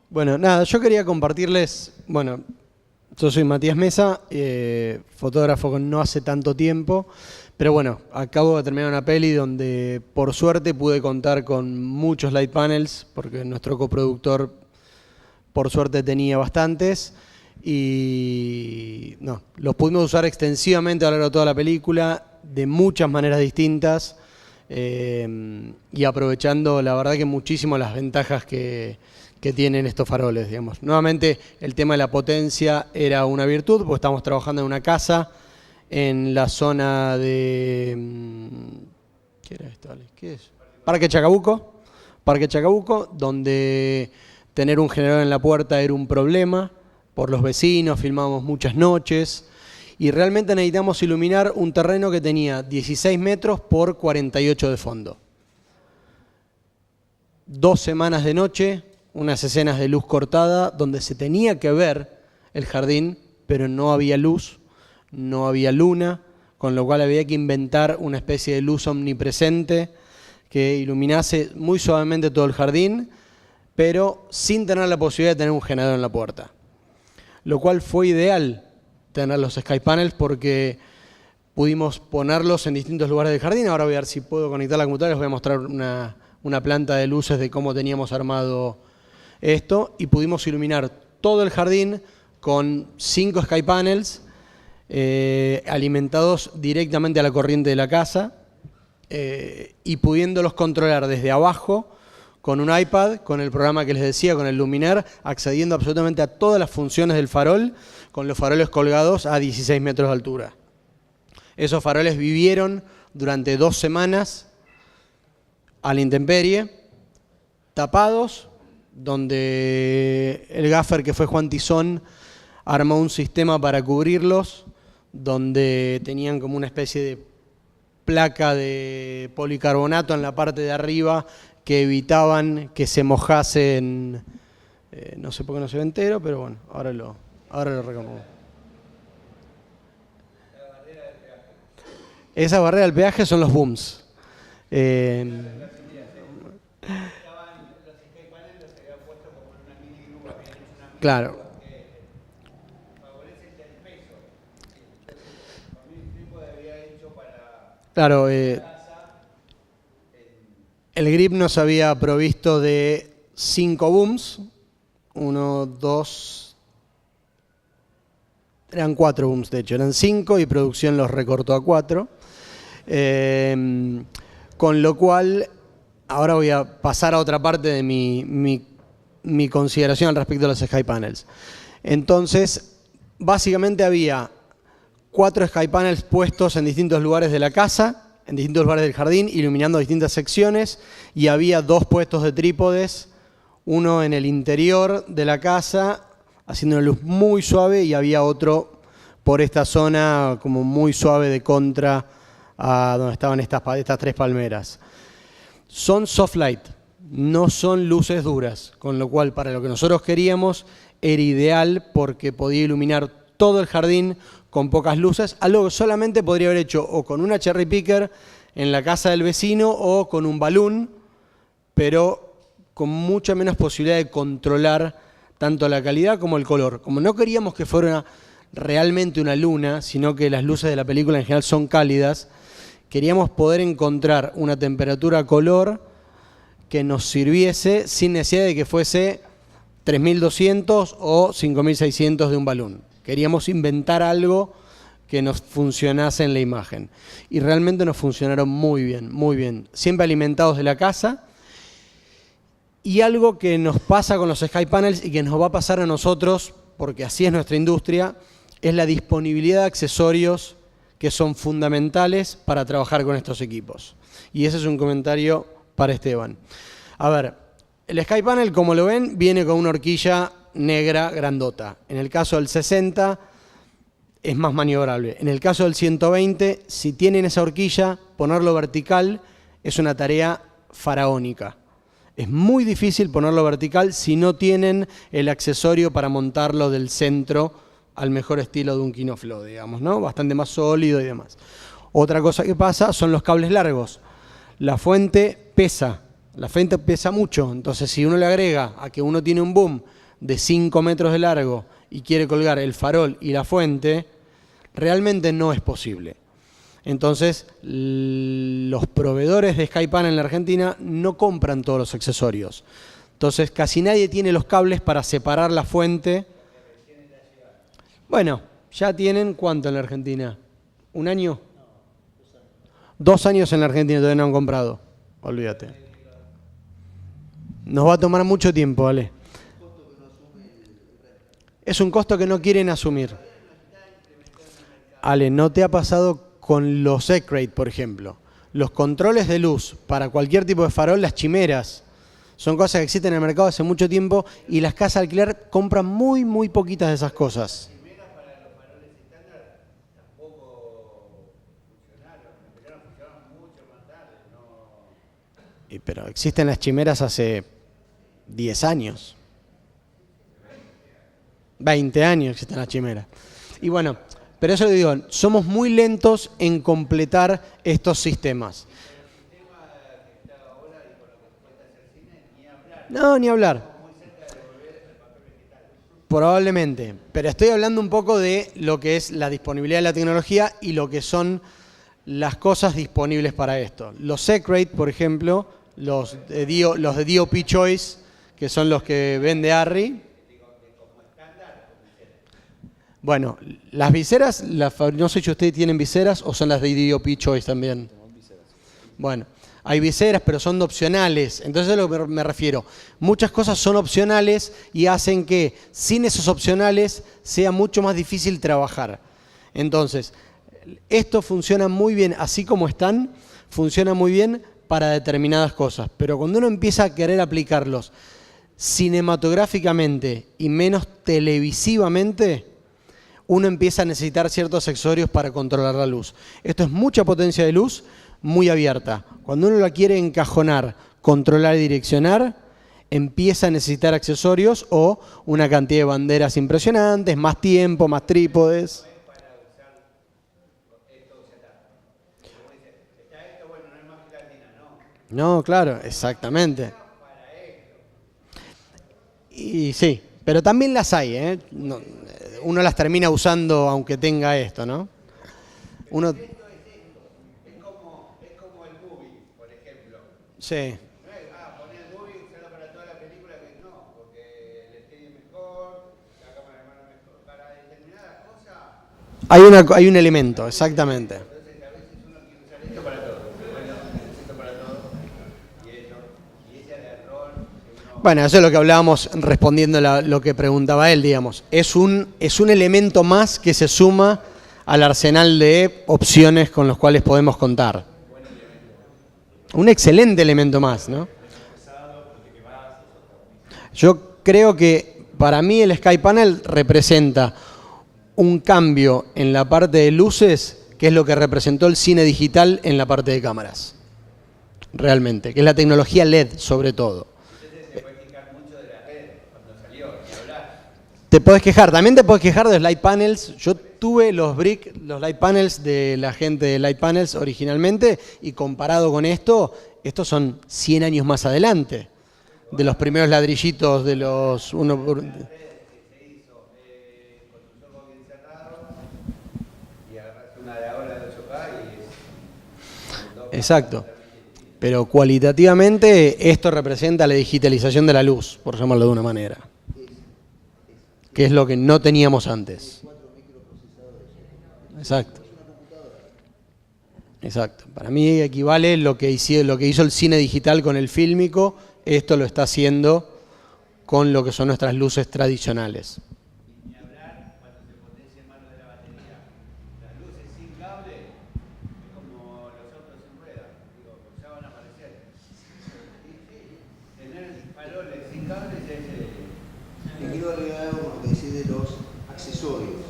Bueno, nada, yo quería compartirles, yo soy Matías Mesa, fotógrafo con no hace tanto tiempo, pero bueno, acabo de terminar una peli donde por suerte pude contar con muchos light panels, porque nuestro coproductor por suerte tenía bastantes, y los pudimos usar extensivamente a lo largo de toda la película, de muchas maneras distintas. y aprovechando, la verdad que muchísimo las ventajas que tienen estos faroles, digamos. Nuevamente, el tema de la potencia era una virtud, porque estamos trabajando en una casa en la zona de... ¿Qué era esto, Alex? ¿Qué es? Parque Chacabuco, donde tener un generador en la puerta era un problema por los vecinos, filmábamos muchas noches y realmente necesitamos iluminar un terreno que tenía 16 metros por 48 de fondo. 2 semanas de noche, unas escenas de luz cortada donde se tenía que ver el jardín, pero no había luz, no había luna, con lo cual había que inventar una especie de luz omnipresente que iluminase muy suavemente todo el jardín, pero sin tener la posibilidad de tener un generador en la puerta. Lo cual fue ideal tener los Sky Panels porque pudimos ponerlos en distintos lugares del jardín. Ahora voy a ver si puedo conectar la computadora, les voy a mostrar una planta de luces de cómo teníamos armado esto y pudimos iluminar todo el jardín con 5 Sky Panels alimentados directamente a la corriente de la casa y pudiéndolos controlar desde abajo con un iPad, con el programa que les decía, con el Luminaire, accediendo absolutamente a todas las funciones del farol, con los faroles colgados a 16 metros de altura. Esos faroles vivieron durante 2 semanas a la intemperie, tapados, donde el gaffer que fue Juan Tizón armó un sistema para cubrirlos, donde tenían como una especie de placa de policarbonato en la parte de arriba que evitaban que se mojasen, no sé por qué no se ve entero, pero bueno, ahora lo recomiendo. Esa barrera del peaje son los booms. Claro. Claro, el grip nos había provisto de 5 booms, 1, 2, eran 4 booms de hecho, eran 5 y producción los recortó a 4. Con lo cual, ahora voy a pasar a otra parte de mi consideración respecto a los Sky Panels. Entonces, básicamente había 4 Sky Panels puestos en distintos lugares de la casa, en distintos lugares del jardín, iluminando distintas secciones, y había 2 puestos de trípodes, uno en el interior de la casa, haciendo una luz muy suave, y había otro por esta zona como muy suave de contra a donde estaban estas 3 palmeras. Son soft light, no son luces duras, con lo cual para lo que nosotros queríamos era ideal porque podía iluminar todo el jardín con pocas luces, algo que solamente podría haber hecho o con una cherry picker en la casa del vecino o con un balloon, pero con mucha menos posibilidad de controlar tanto la calidad como el color. Como no queríamos que fuera realmente una luna, sino que las luces de la película en general son cálidas, queríamos poder encontrar una temperatura color que nos sirviese sin necesidad de que fuese 3200 o 5600 de un balloon. Queríamos inventar algo que nos funcionase en la imagen. Y realmente nos funcionaron muy bien, muy bien. Siempre alimentados de la casa. Y algo que nos pasa con los Sky Panels y que nos va a pasar a nosotros, porque así es nuestra industria, es la disponibilidad de accesorios que son fundamentales para trabajar con estos equipos. Y ese es un comentario para Esteban. A ver, el Sky Panel, como lo ven, viene con una horquilla negra grandota. En el caso del 60 es más maniobrable. En el caso del 120, si tienen esa horquilla, ponerlo vertical es una tarea faraónica. Es muy difícil ponerlo vertical si no tienen el accesorio para montarlo del centro al mejor estilo de un Kinoflow, digamos, ¿no? Bastante más sólido y demás. Otra cosa que pasa son los cables largos. La fuente pesa mucho. Entonces, si uno le agrega a que uno tiene un boom de 5 metros de largo y quiere colgar el farol y la fuente, realmente no es posible. Entonces, los proveedores de Sky Panel en la Argentina no compran todos los accesorios. Entonces, casi nadie tiene los cables para separar la fuente. Bueno, ya tienen, ¿cuánto en la Argentina? ¿Un año? 2 años en la Argentina todavía no han comprado. Olvídate. Nos va a tomar mucho tiempo, Ale. Es un costo que no quieren asumir. Ale, ¿no te ha pasado con los E-Crate, por ejemplo? Los controles de luz para cualquier tipo de farol, las chimeras, son cosas que existen en el mercado hace mucho tiempo y las casas de alquiler compran muy, muy poquitas de esas cosas. Pero existen las chimeras hace 10 años. 20 años existen las chimeras. Y bueno, pero eso lo digo, somos muy lentos en completar estos sistemas. No, ni hablar. Probablemente. Pero estoy hablando un poco de lo que es la disponibilidad de la tecnología y lo que son las cosas disponibles para esto. Los Secrate, por ejemplo, los de DOP Choice, que son los que vende ARRI. Bueno, las viseras, no sé si ustedes tienen viseras o son las de DOP Choice también. Bueno, hay viseras, pero son opcionales. Entonces a lo que me refiero. Muchas cosas son opcionales y hacen que sin esos opcionales sea mucho más difícil trabajar. Entonces, esto funciona muy bien, así como están, funciona muy bien para determinadas cosas. Pero cuando uno empieza a querer aplicarlos cinematográficamente y menos televisivamente, uno empieza a necesitar ciertos accesorios para controlar la luz. Esto es mucha potencia de luz, muy abierta. Cuando uno la quiere encajonar, controlar y direccionar, empieza a necesitar accesorios o una cantidad de banderas impresionantes, más tiempo, más trípodes. No, claro, exactamente. Y sí, pero también las hay, ¿eh? No, uno las termina usando aunque tenga esto, ¿no? Uno... Es como el movie, por ejemplo. Sí. No es, poner el movie y usarlo para toda la película, que no, porque el estéreo es mejor, la cámara de mano es mejor, para determinadas cosas. Hay un elemento, exactamente. Entonces a veces uno quiere usar esto para todo. Bueno, esto para todo, y eso, y ese es el error. Bueno, eso es lo que hablábamos respondiendo lo que preguntaba él, digamos. Es un elemento más que se suma al arsenal de opciones con los cuales podemos contar. Un excelente elemento más, ¿no? Yo creo que para mí el Sky Panel representa un cambio en la parte de luces, que es lo que representó el cine digital en la parte de cámaras. Realmente, que es la tecnología LED sobre todo. Te podés quejar, también te podés quejar de los light panels. Yo tuve los light panels de la gente de Light Panels originalmente y comparado con esto, estos son 100 años más adelante de los primeros ladrillitos de los... Exacto. Pero cualitativamente esto representa la digitalización de la luz, por llamarlo de una manera. Que es lo que no teníamos antes. Exacto. Exacto. Para mí equivale lo que hizo el cine digital con el fílmico, esto lo está haciendo con lo que son nuestras luces tradicionales. Ni hablar cuando se potencia en mano de la batería. Las luces sin cable es como los autos sin ruedas. Digo, ya van a aparecer. Tener faroles sin cables es... Le quiero agregar algo que decís de los accesorios.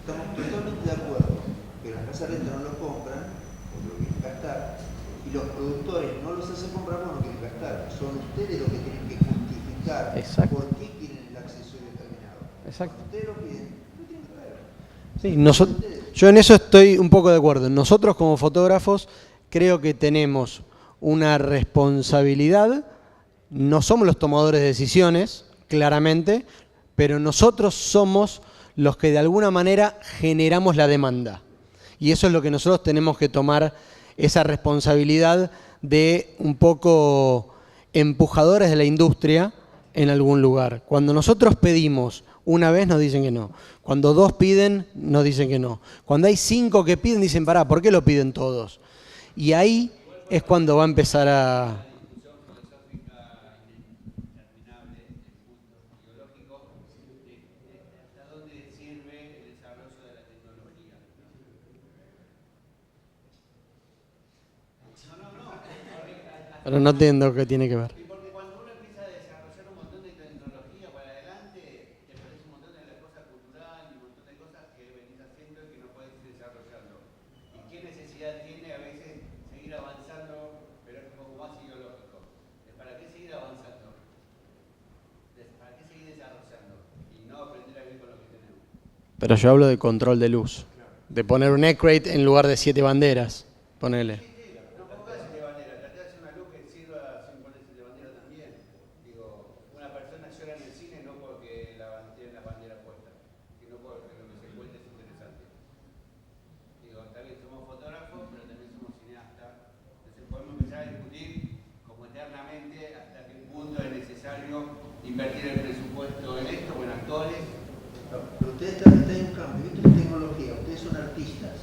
Estamos totalmente de acuerdo que las casas rentas no lo compran porque lo quieren gastar y los productores no los hacen comprar porque no quieren gastar. Son ustedes los que tienen que justificar por qué quieren el accesorio determinado. Exacto. Ustedes lo piden, lo tienen que traer. Sí, yo en eso estoy un poco de acuerdo. Nosotros como fotógrafos creo que tenemos una responsabilidad, no somos los tomadores de decisiones, claramente, pero nosotros somos los que de alguna manera generamos la demanda. Y eso es lo que nosotros tenemos que tomar, esa responsabilidad de un poco empujadores de la industria en algún lugar. Cuando nosotros pedimos una vez nos dicen que no. Cuando 2 piden nos dicen que no. Cuando hay 5 que piden dicen, pará, ¿por qué lo piden todos? y ahí es cuando va a empezar a... Pero no entiendo qué tiene que ver. Y porque cuando uno empieza a desarrollar un montón de tecnología para adelante, te parece un montón de las cosas culturales y un montón de cosas que venís haciendo y que no podés ir desarrollando. ¿Y qué necesidad tiene a veces seguir avanzando, pero es un poco más ideológico? ¿Para qué seguir avanzando? ¿Para qué seguir desarrollando? Y no aprender a vivir con lo que tenemos. Pero yo hablo de control de luz. De poner un ECRATE en lugar de 7 banderas. Ponele. Invertir el presupuesto en esto o en actores. Pero ustedes también tienen un cambio, esto es tecnología, ustedes son artistas.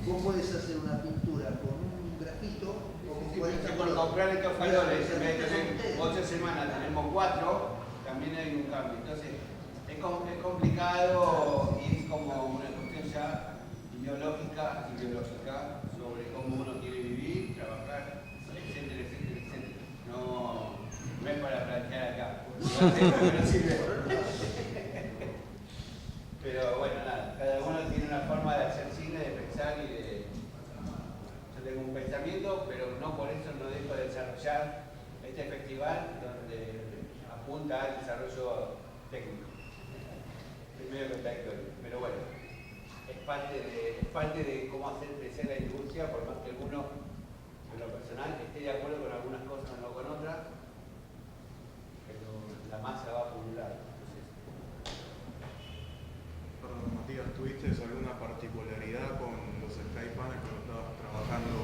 Vos podés hacer una pintura con un grafito o con 40 por comprar estos faroles, en vez de tener 8 semanas, tenemos 4, también hay un cambio. Entonces, es complicado y es como una cuestión ya ideológica sobre cómo uno quiere vivir, trabajar, etcétera, etcétera, etcétera. No es para plantear acá. Pero bueno, nada, cada uno tiene una forma de hacer cine, de pensar y de... Yo tengo un pensamiento, pero no por eso no dejo de desarrollar este festival donde apunta al desarrollo técnico. Es medio contradictorio, pero bueno, es parte de cómo hacer crecer la industria, por más que alguno, en lo personal, esté de acuerdo con algunas cosas o no con otras. La masa va a pulular. Perdón, Matías, ¿tuviste alguna particularidad con los SkyPanels cuando estabas trabajando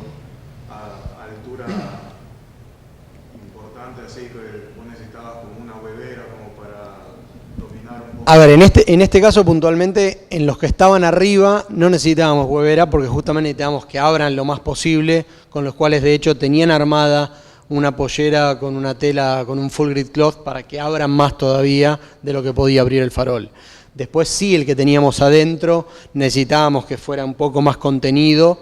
a altura importante, así que vos necesitabas como una huevera como para dominar un poco? A ver, en este caso puntualmente, en los que estaban arriba no necesitábamos huevera porque justamente necesitábamos que abran lo más posible, con los cuales de hecho tenían armada una pollera con una tela, con un full grid cloth para que abran más todavía de lo que podía abrir el farol. Después sí, el que teníamos adentro necesitábamos que fuera un poco más contenido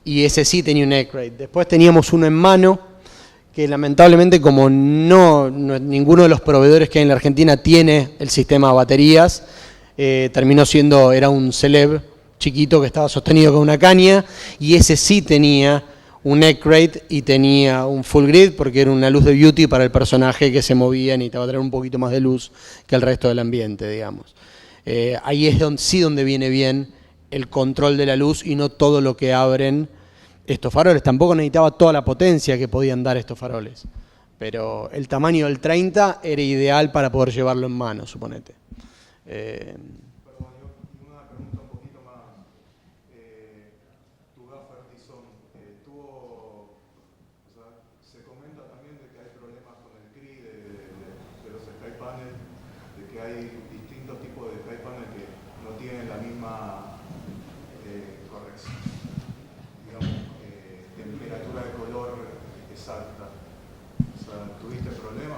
y ese sí tenía un ECRATE. Después teníamos uno en mano que lamentablemente como ninguno de los proveedores que hay en la Argentina tiene el sistema de baterías, era un Celeb chiquito que estaba sostenido con una caña y ese sí tenía un ECRATE y tenía un full grid porque era una luz de beauty para el personaje que se movía y necesitaba traer un poquito más de luz que el resto del ambiente, digamos. Ahí es donde viene bien el control de la luz y no todo lo que abren estos faroles. Tampoco necesitaba toda la potencia que podían dar estos faroles, pero el tamaño del 30 era ideal para poder llevarlo en mano, suponete.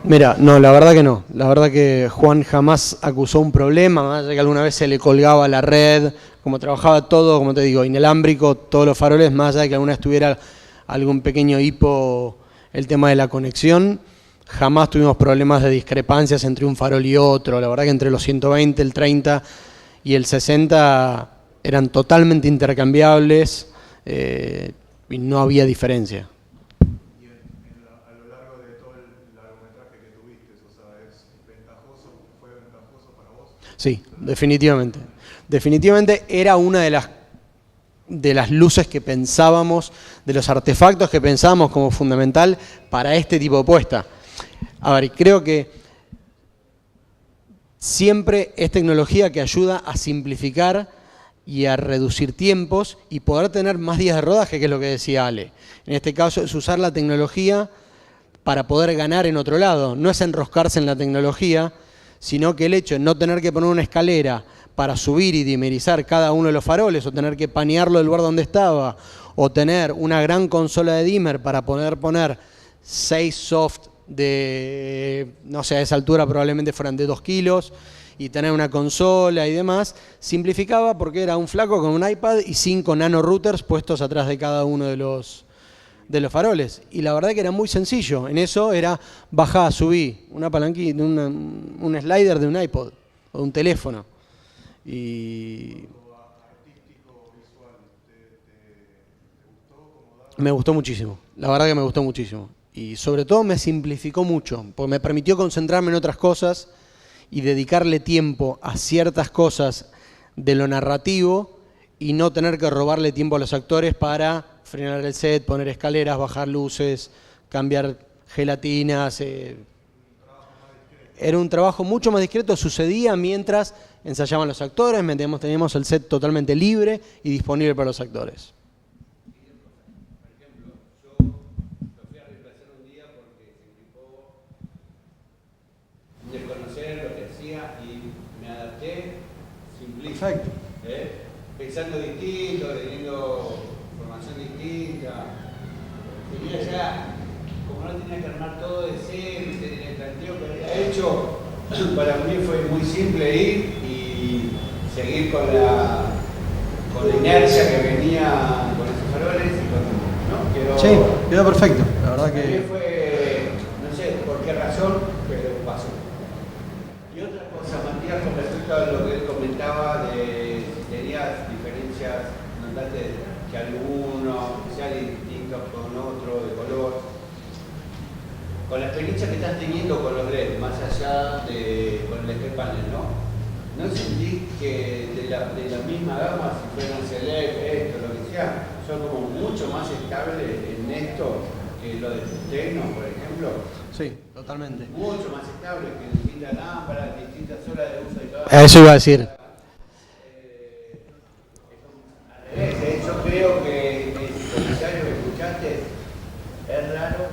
Mira, no, la verdad que no. La verdad que Juan jamás acusó un problema, más allá de que alguna vez se le colgaba la red, como trabajaba todo, como te digo, inalámbrico, todos los faroles, más allá de que alguna vez tuviera algún pequeño hipo el tema de la conexión, jamás tuvimos problemas de discrepancias entre un farol y otro. La verdad que entre los 120, el 30 y el 60 eran totalmente intercambiables y no había diferencia. Sí, definitivamente. Definitivamente era una de las luces que pensábamos, de los artefactos que pensábamos como fundamental para este tipo de puesta. A ver, creo que siempre es tecnología que ayuda a simplificar y a reducir tiempos y poder tener más días de rodaje, que es lo que decía Ale. En este caso es usar la tecnología para poder ganar en otro lado. No es enroscarse en la tecnología, sino que el hecho de no tener que poner una escalera para subir y dimerizar cada uno de los faroles, o tener que panearlo del lugar donde estaba, o tener una gran consola de dimmer para poder poner 6 soft de, no sé, a esa altura probablemente fueran de 2 kilos, y tener una consola y demás, simplificaba porque era un flaco con un iPad y 5 nano routers puestos atrás de cada uno de los faroles. Y la verdad que era muy sencillo. En eso era bajá, subí, una palanquita, un slider de un iPod o de un teléfono. Y me gustó muchísimo. La verdad que me gustó muchísimo. Y sobre todo me simplificó mucho, porque me permitió concentrarme en otras cosas y dedicarle tiempo a ciertas cosas de lo narrativo y no tener que robarle tiempo a los actores para frenar el set, poner escaleras, bajar luces, cambiar gelatinas. Era un trabajo mucho más discreto, sucedía mientras ensayaban los actores, teníamos el set totalmente libre y disponible para los actores. Desconocer lo que hacía y me adapté simplísimo. Perfecto. Pensando distinto, teniendo formación distinta. Tenía ya, como no tenía que armar todo de cero, el planteo que había hecho, para mí fue muy simple ir y seguir con la inercia que venía con esos faroles y con, ¿no? Sí, quedó perfecto. La verdad que fue, no sé por qué razón, pero pasó. Y otra cosa, Matías, con respecto a lo que él comentaba de si tenía diferencias, notaste que alguno sea distinto con otro de color. Con la experiencia que estás teniendo con los LED, más allá de con el sky panel, ¿no sentís que de la misma gama, si fueran Select, esto, lo que sea, son como mucho más estables en esto que lo de Tecno, por ejemplo? sí, totalmente. Mucho más estable que distintas lámparas, distintas horas de uso y todo. Eso iba a decir. Yo creo que el comentario que escuchaste es raro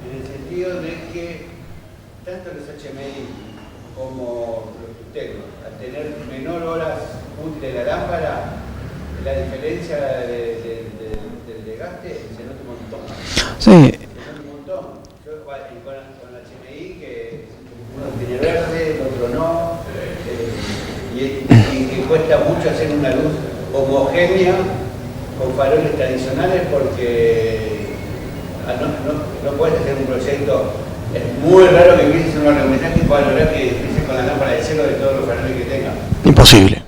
en el sentido de que tanto los HMI como los Tecno, al tener menor horas útiles de la lámpara, la diferencia del desgaste se nota un montón. Sí. Se nota un montón. Yo con la HMI, que uno tiene verde, el otro no, y que cuesta mucho hacer una luz homogénea con faroles tradicionales porque no puedes hacer un proyecto. Es muy raro que empieces un largometraje y puedas lograr que empieces con la lámpara de cero de todos los faroles que tengas. Imposible.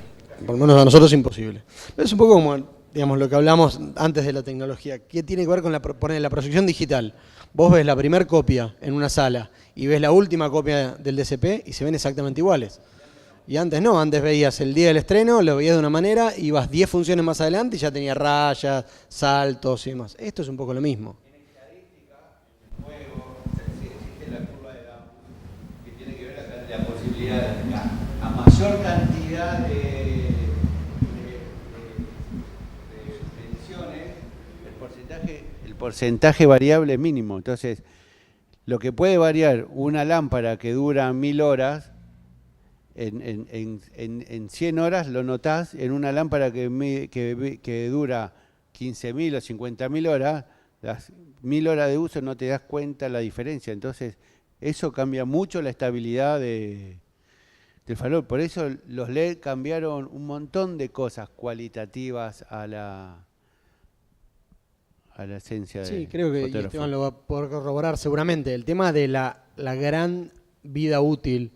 Por lo menos a nosotros es imposible. Pero es un poco como, digamos, lo que hablamos antes de la tecnología. ¿Qué tiene que ver con la proyección digital? Vos ves la primera copia en una sala y ves la última copia del DCP y se ven exactamente iguales. Y antes no, antes veías el día del estreno, lo veías de una manera, ibas 10 funciones más adelante y ya tenía rayas, saltos y demás. Esto es un poco lo mismo. En estadística, en el juego, existe la curva de Gauss, que tiene que ver con la posibilidad de a mayor cantidad de mediciones, el porcentaje variable es mínimo. Entonces, lo que puede variar una lámpara que dura 1000 horas, en 100 horas lo notás. En una lámpara que dura 15.000 o 50.000 horas, las 1000 horas de uso no te das cuenta la diferencia. Entonces eso cambia mucho la estabilidad del farol. Por eso los LED cambiaron un montón de cosas cualitativas a la esencia de Sí, creo que fotógrafo. Esteban lo va a poder corroborar seguramente. El tema de la gran vida útil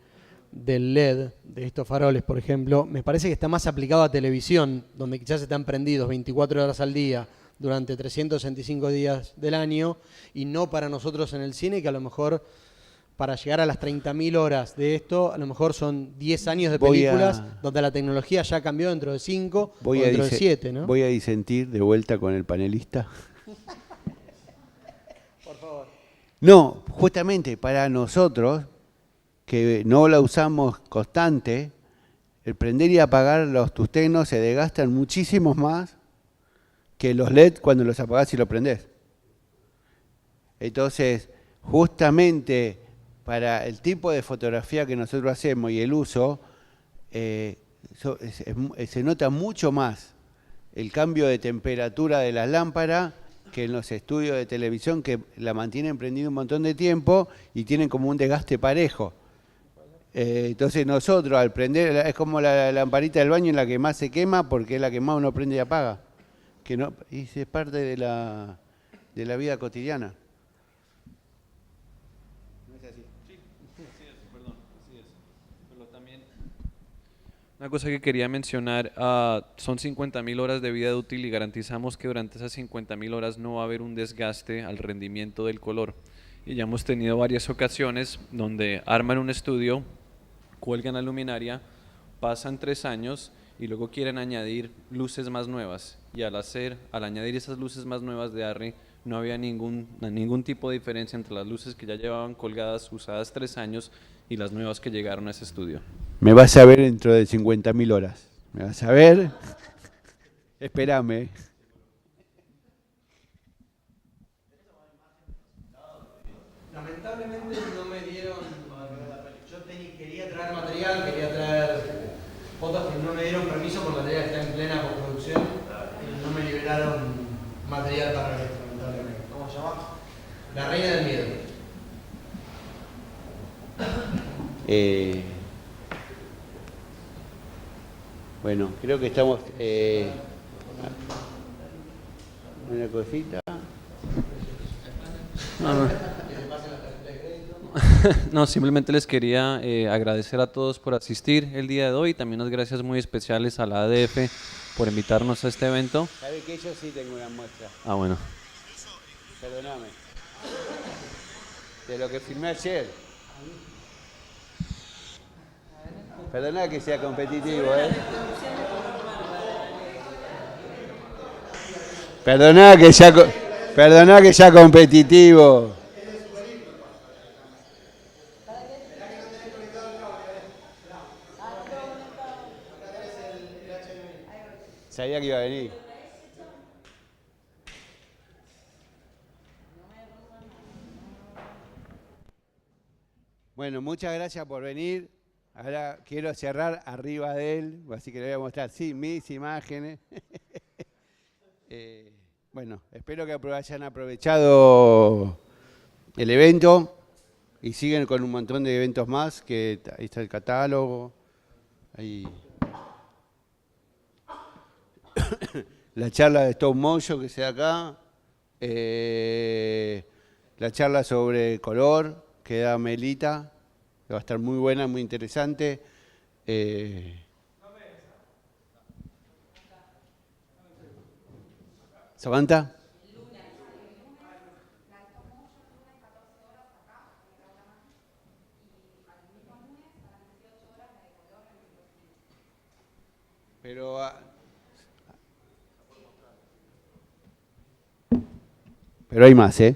del LED, de estos faroles, por ejemplo, me parece que está más aplicado a televisión, donde quizás están prendidos 24 horas al día durante 365 días del año, y no para nosotros en el cine, que a lo mejor para llegar a las 30.000 horas de esto, a lo mejor son 10 años de películas donde la tecnología ya cambió dentro de 5 o dentro de 7, ¿no? Voy a disentir de vuelta con el panelista. Por favor. No, justamente para nosotros, que no la usamos constante, el prender y apagar tus Tecnos se desgastan muchísimos más que los LED cuando los apagás y los prendés. Entonces, justamente para el tipo de fotografía que nosotros hacemos y el uso, se nota mucho más el cambio de temperatura de las lámparas que en los estudios de televisión, que la mantienen prendida un montón de tiempo y tienen como un desgaste parejo. Entonces nosotros al prender, es como la lamparita del baño en la que más se quema porque es la que más uno prende y apaga. Que no, y es parte de la vida cotidiana. ¿No es así? Sí, así es, perdón, así es. Pero también una cosa que quería mencionar, son 50.000 horas de vida útil y garantizamos que durante esas 50.000 horas no va a haber un desgaste al rendimiento del color. Y ya hemos tenido varias ocasiones donde arman un estudio, cuelgan la luminaria, pasan 3 años y luego quieren añadir luces más nuevas. Y al añadir esas luces más nuevas de ARRI, no había ningún tipo de diferencia entre las luces que ya llevaban colgadas, usadas 3 años, y las nuevas que llegaron a ese estudio. Me vas a ver dentro de 50.000 horas. Me vas a ver. Espérame. Lamentablemente no me dieron. Yo quería traer material, quería traer fotos que no me dieron permiso por material que está en plena postproducción. Y no me liberaron material para esto, lamentablemente. ¿Cómo se llama? La Reina del Miedo. Bueno, creo que estamos... una cosita. No, simplemente les quería agradecer a todos por asistir el día de hoy. También unas gracias muy especiales a la ADF por invitarnos a este evento. ¿Sabe que yo sí tengo una muestra? Ah, bueno. Perdóname. De lo que filmé ayer. Perdona que sea competitivo, ¿eh? Perdona que sea competitivo. Sabía que iba a venir. Bueno, muchas gracias por venir. Ahora quiero cerrar arriba de él, así que le voy a mostrar, sí, mis imágenes. Bueno, espero que hayan aprovechado el evento y siguen con un montón de eventos más, que ahí está el catálogo. Ahí. La charla de Stop Motion que se da acá. La charla sobre color que da Melita, que va a estar muy buena, muy interesante. ¿Samantha? Pero hay más, ¿eh?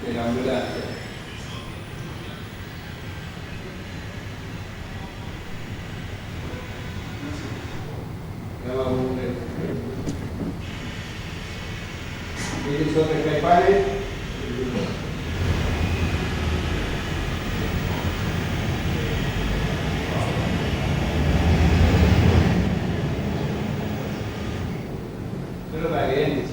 De la ambulancia. Estos son los caipanes. Solo para que vean que sí.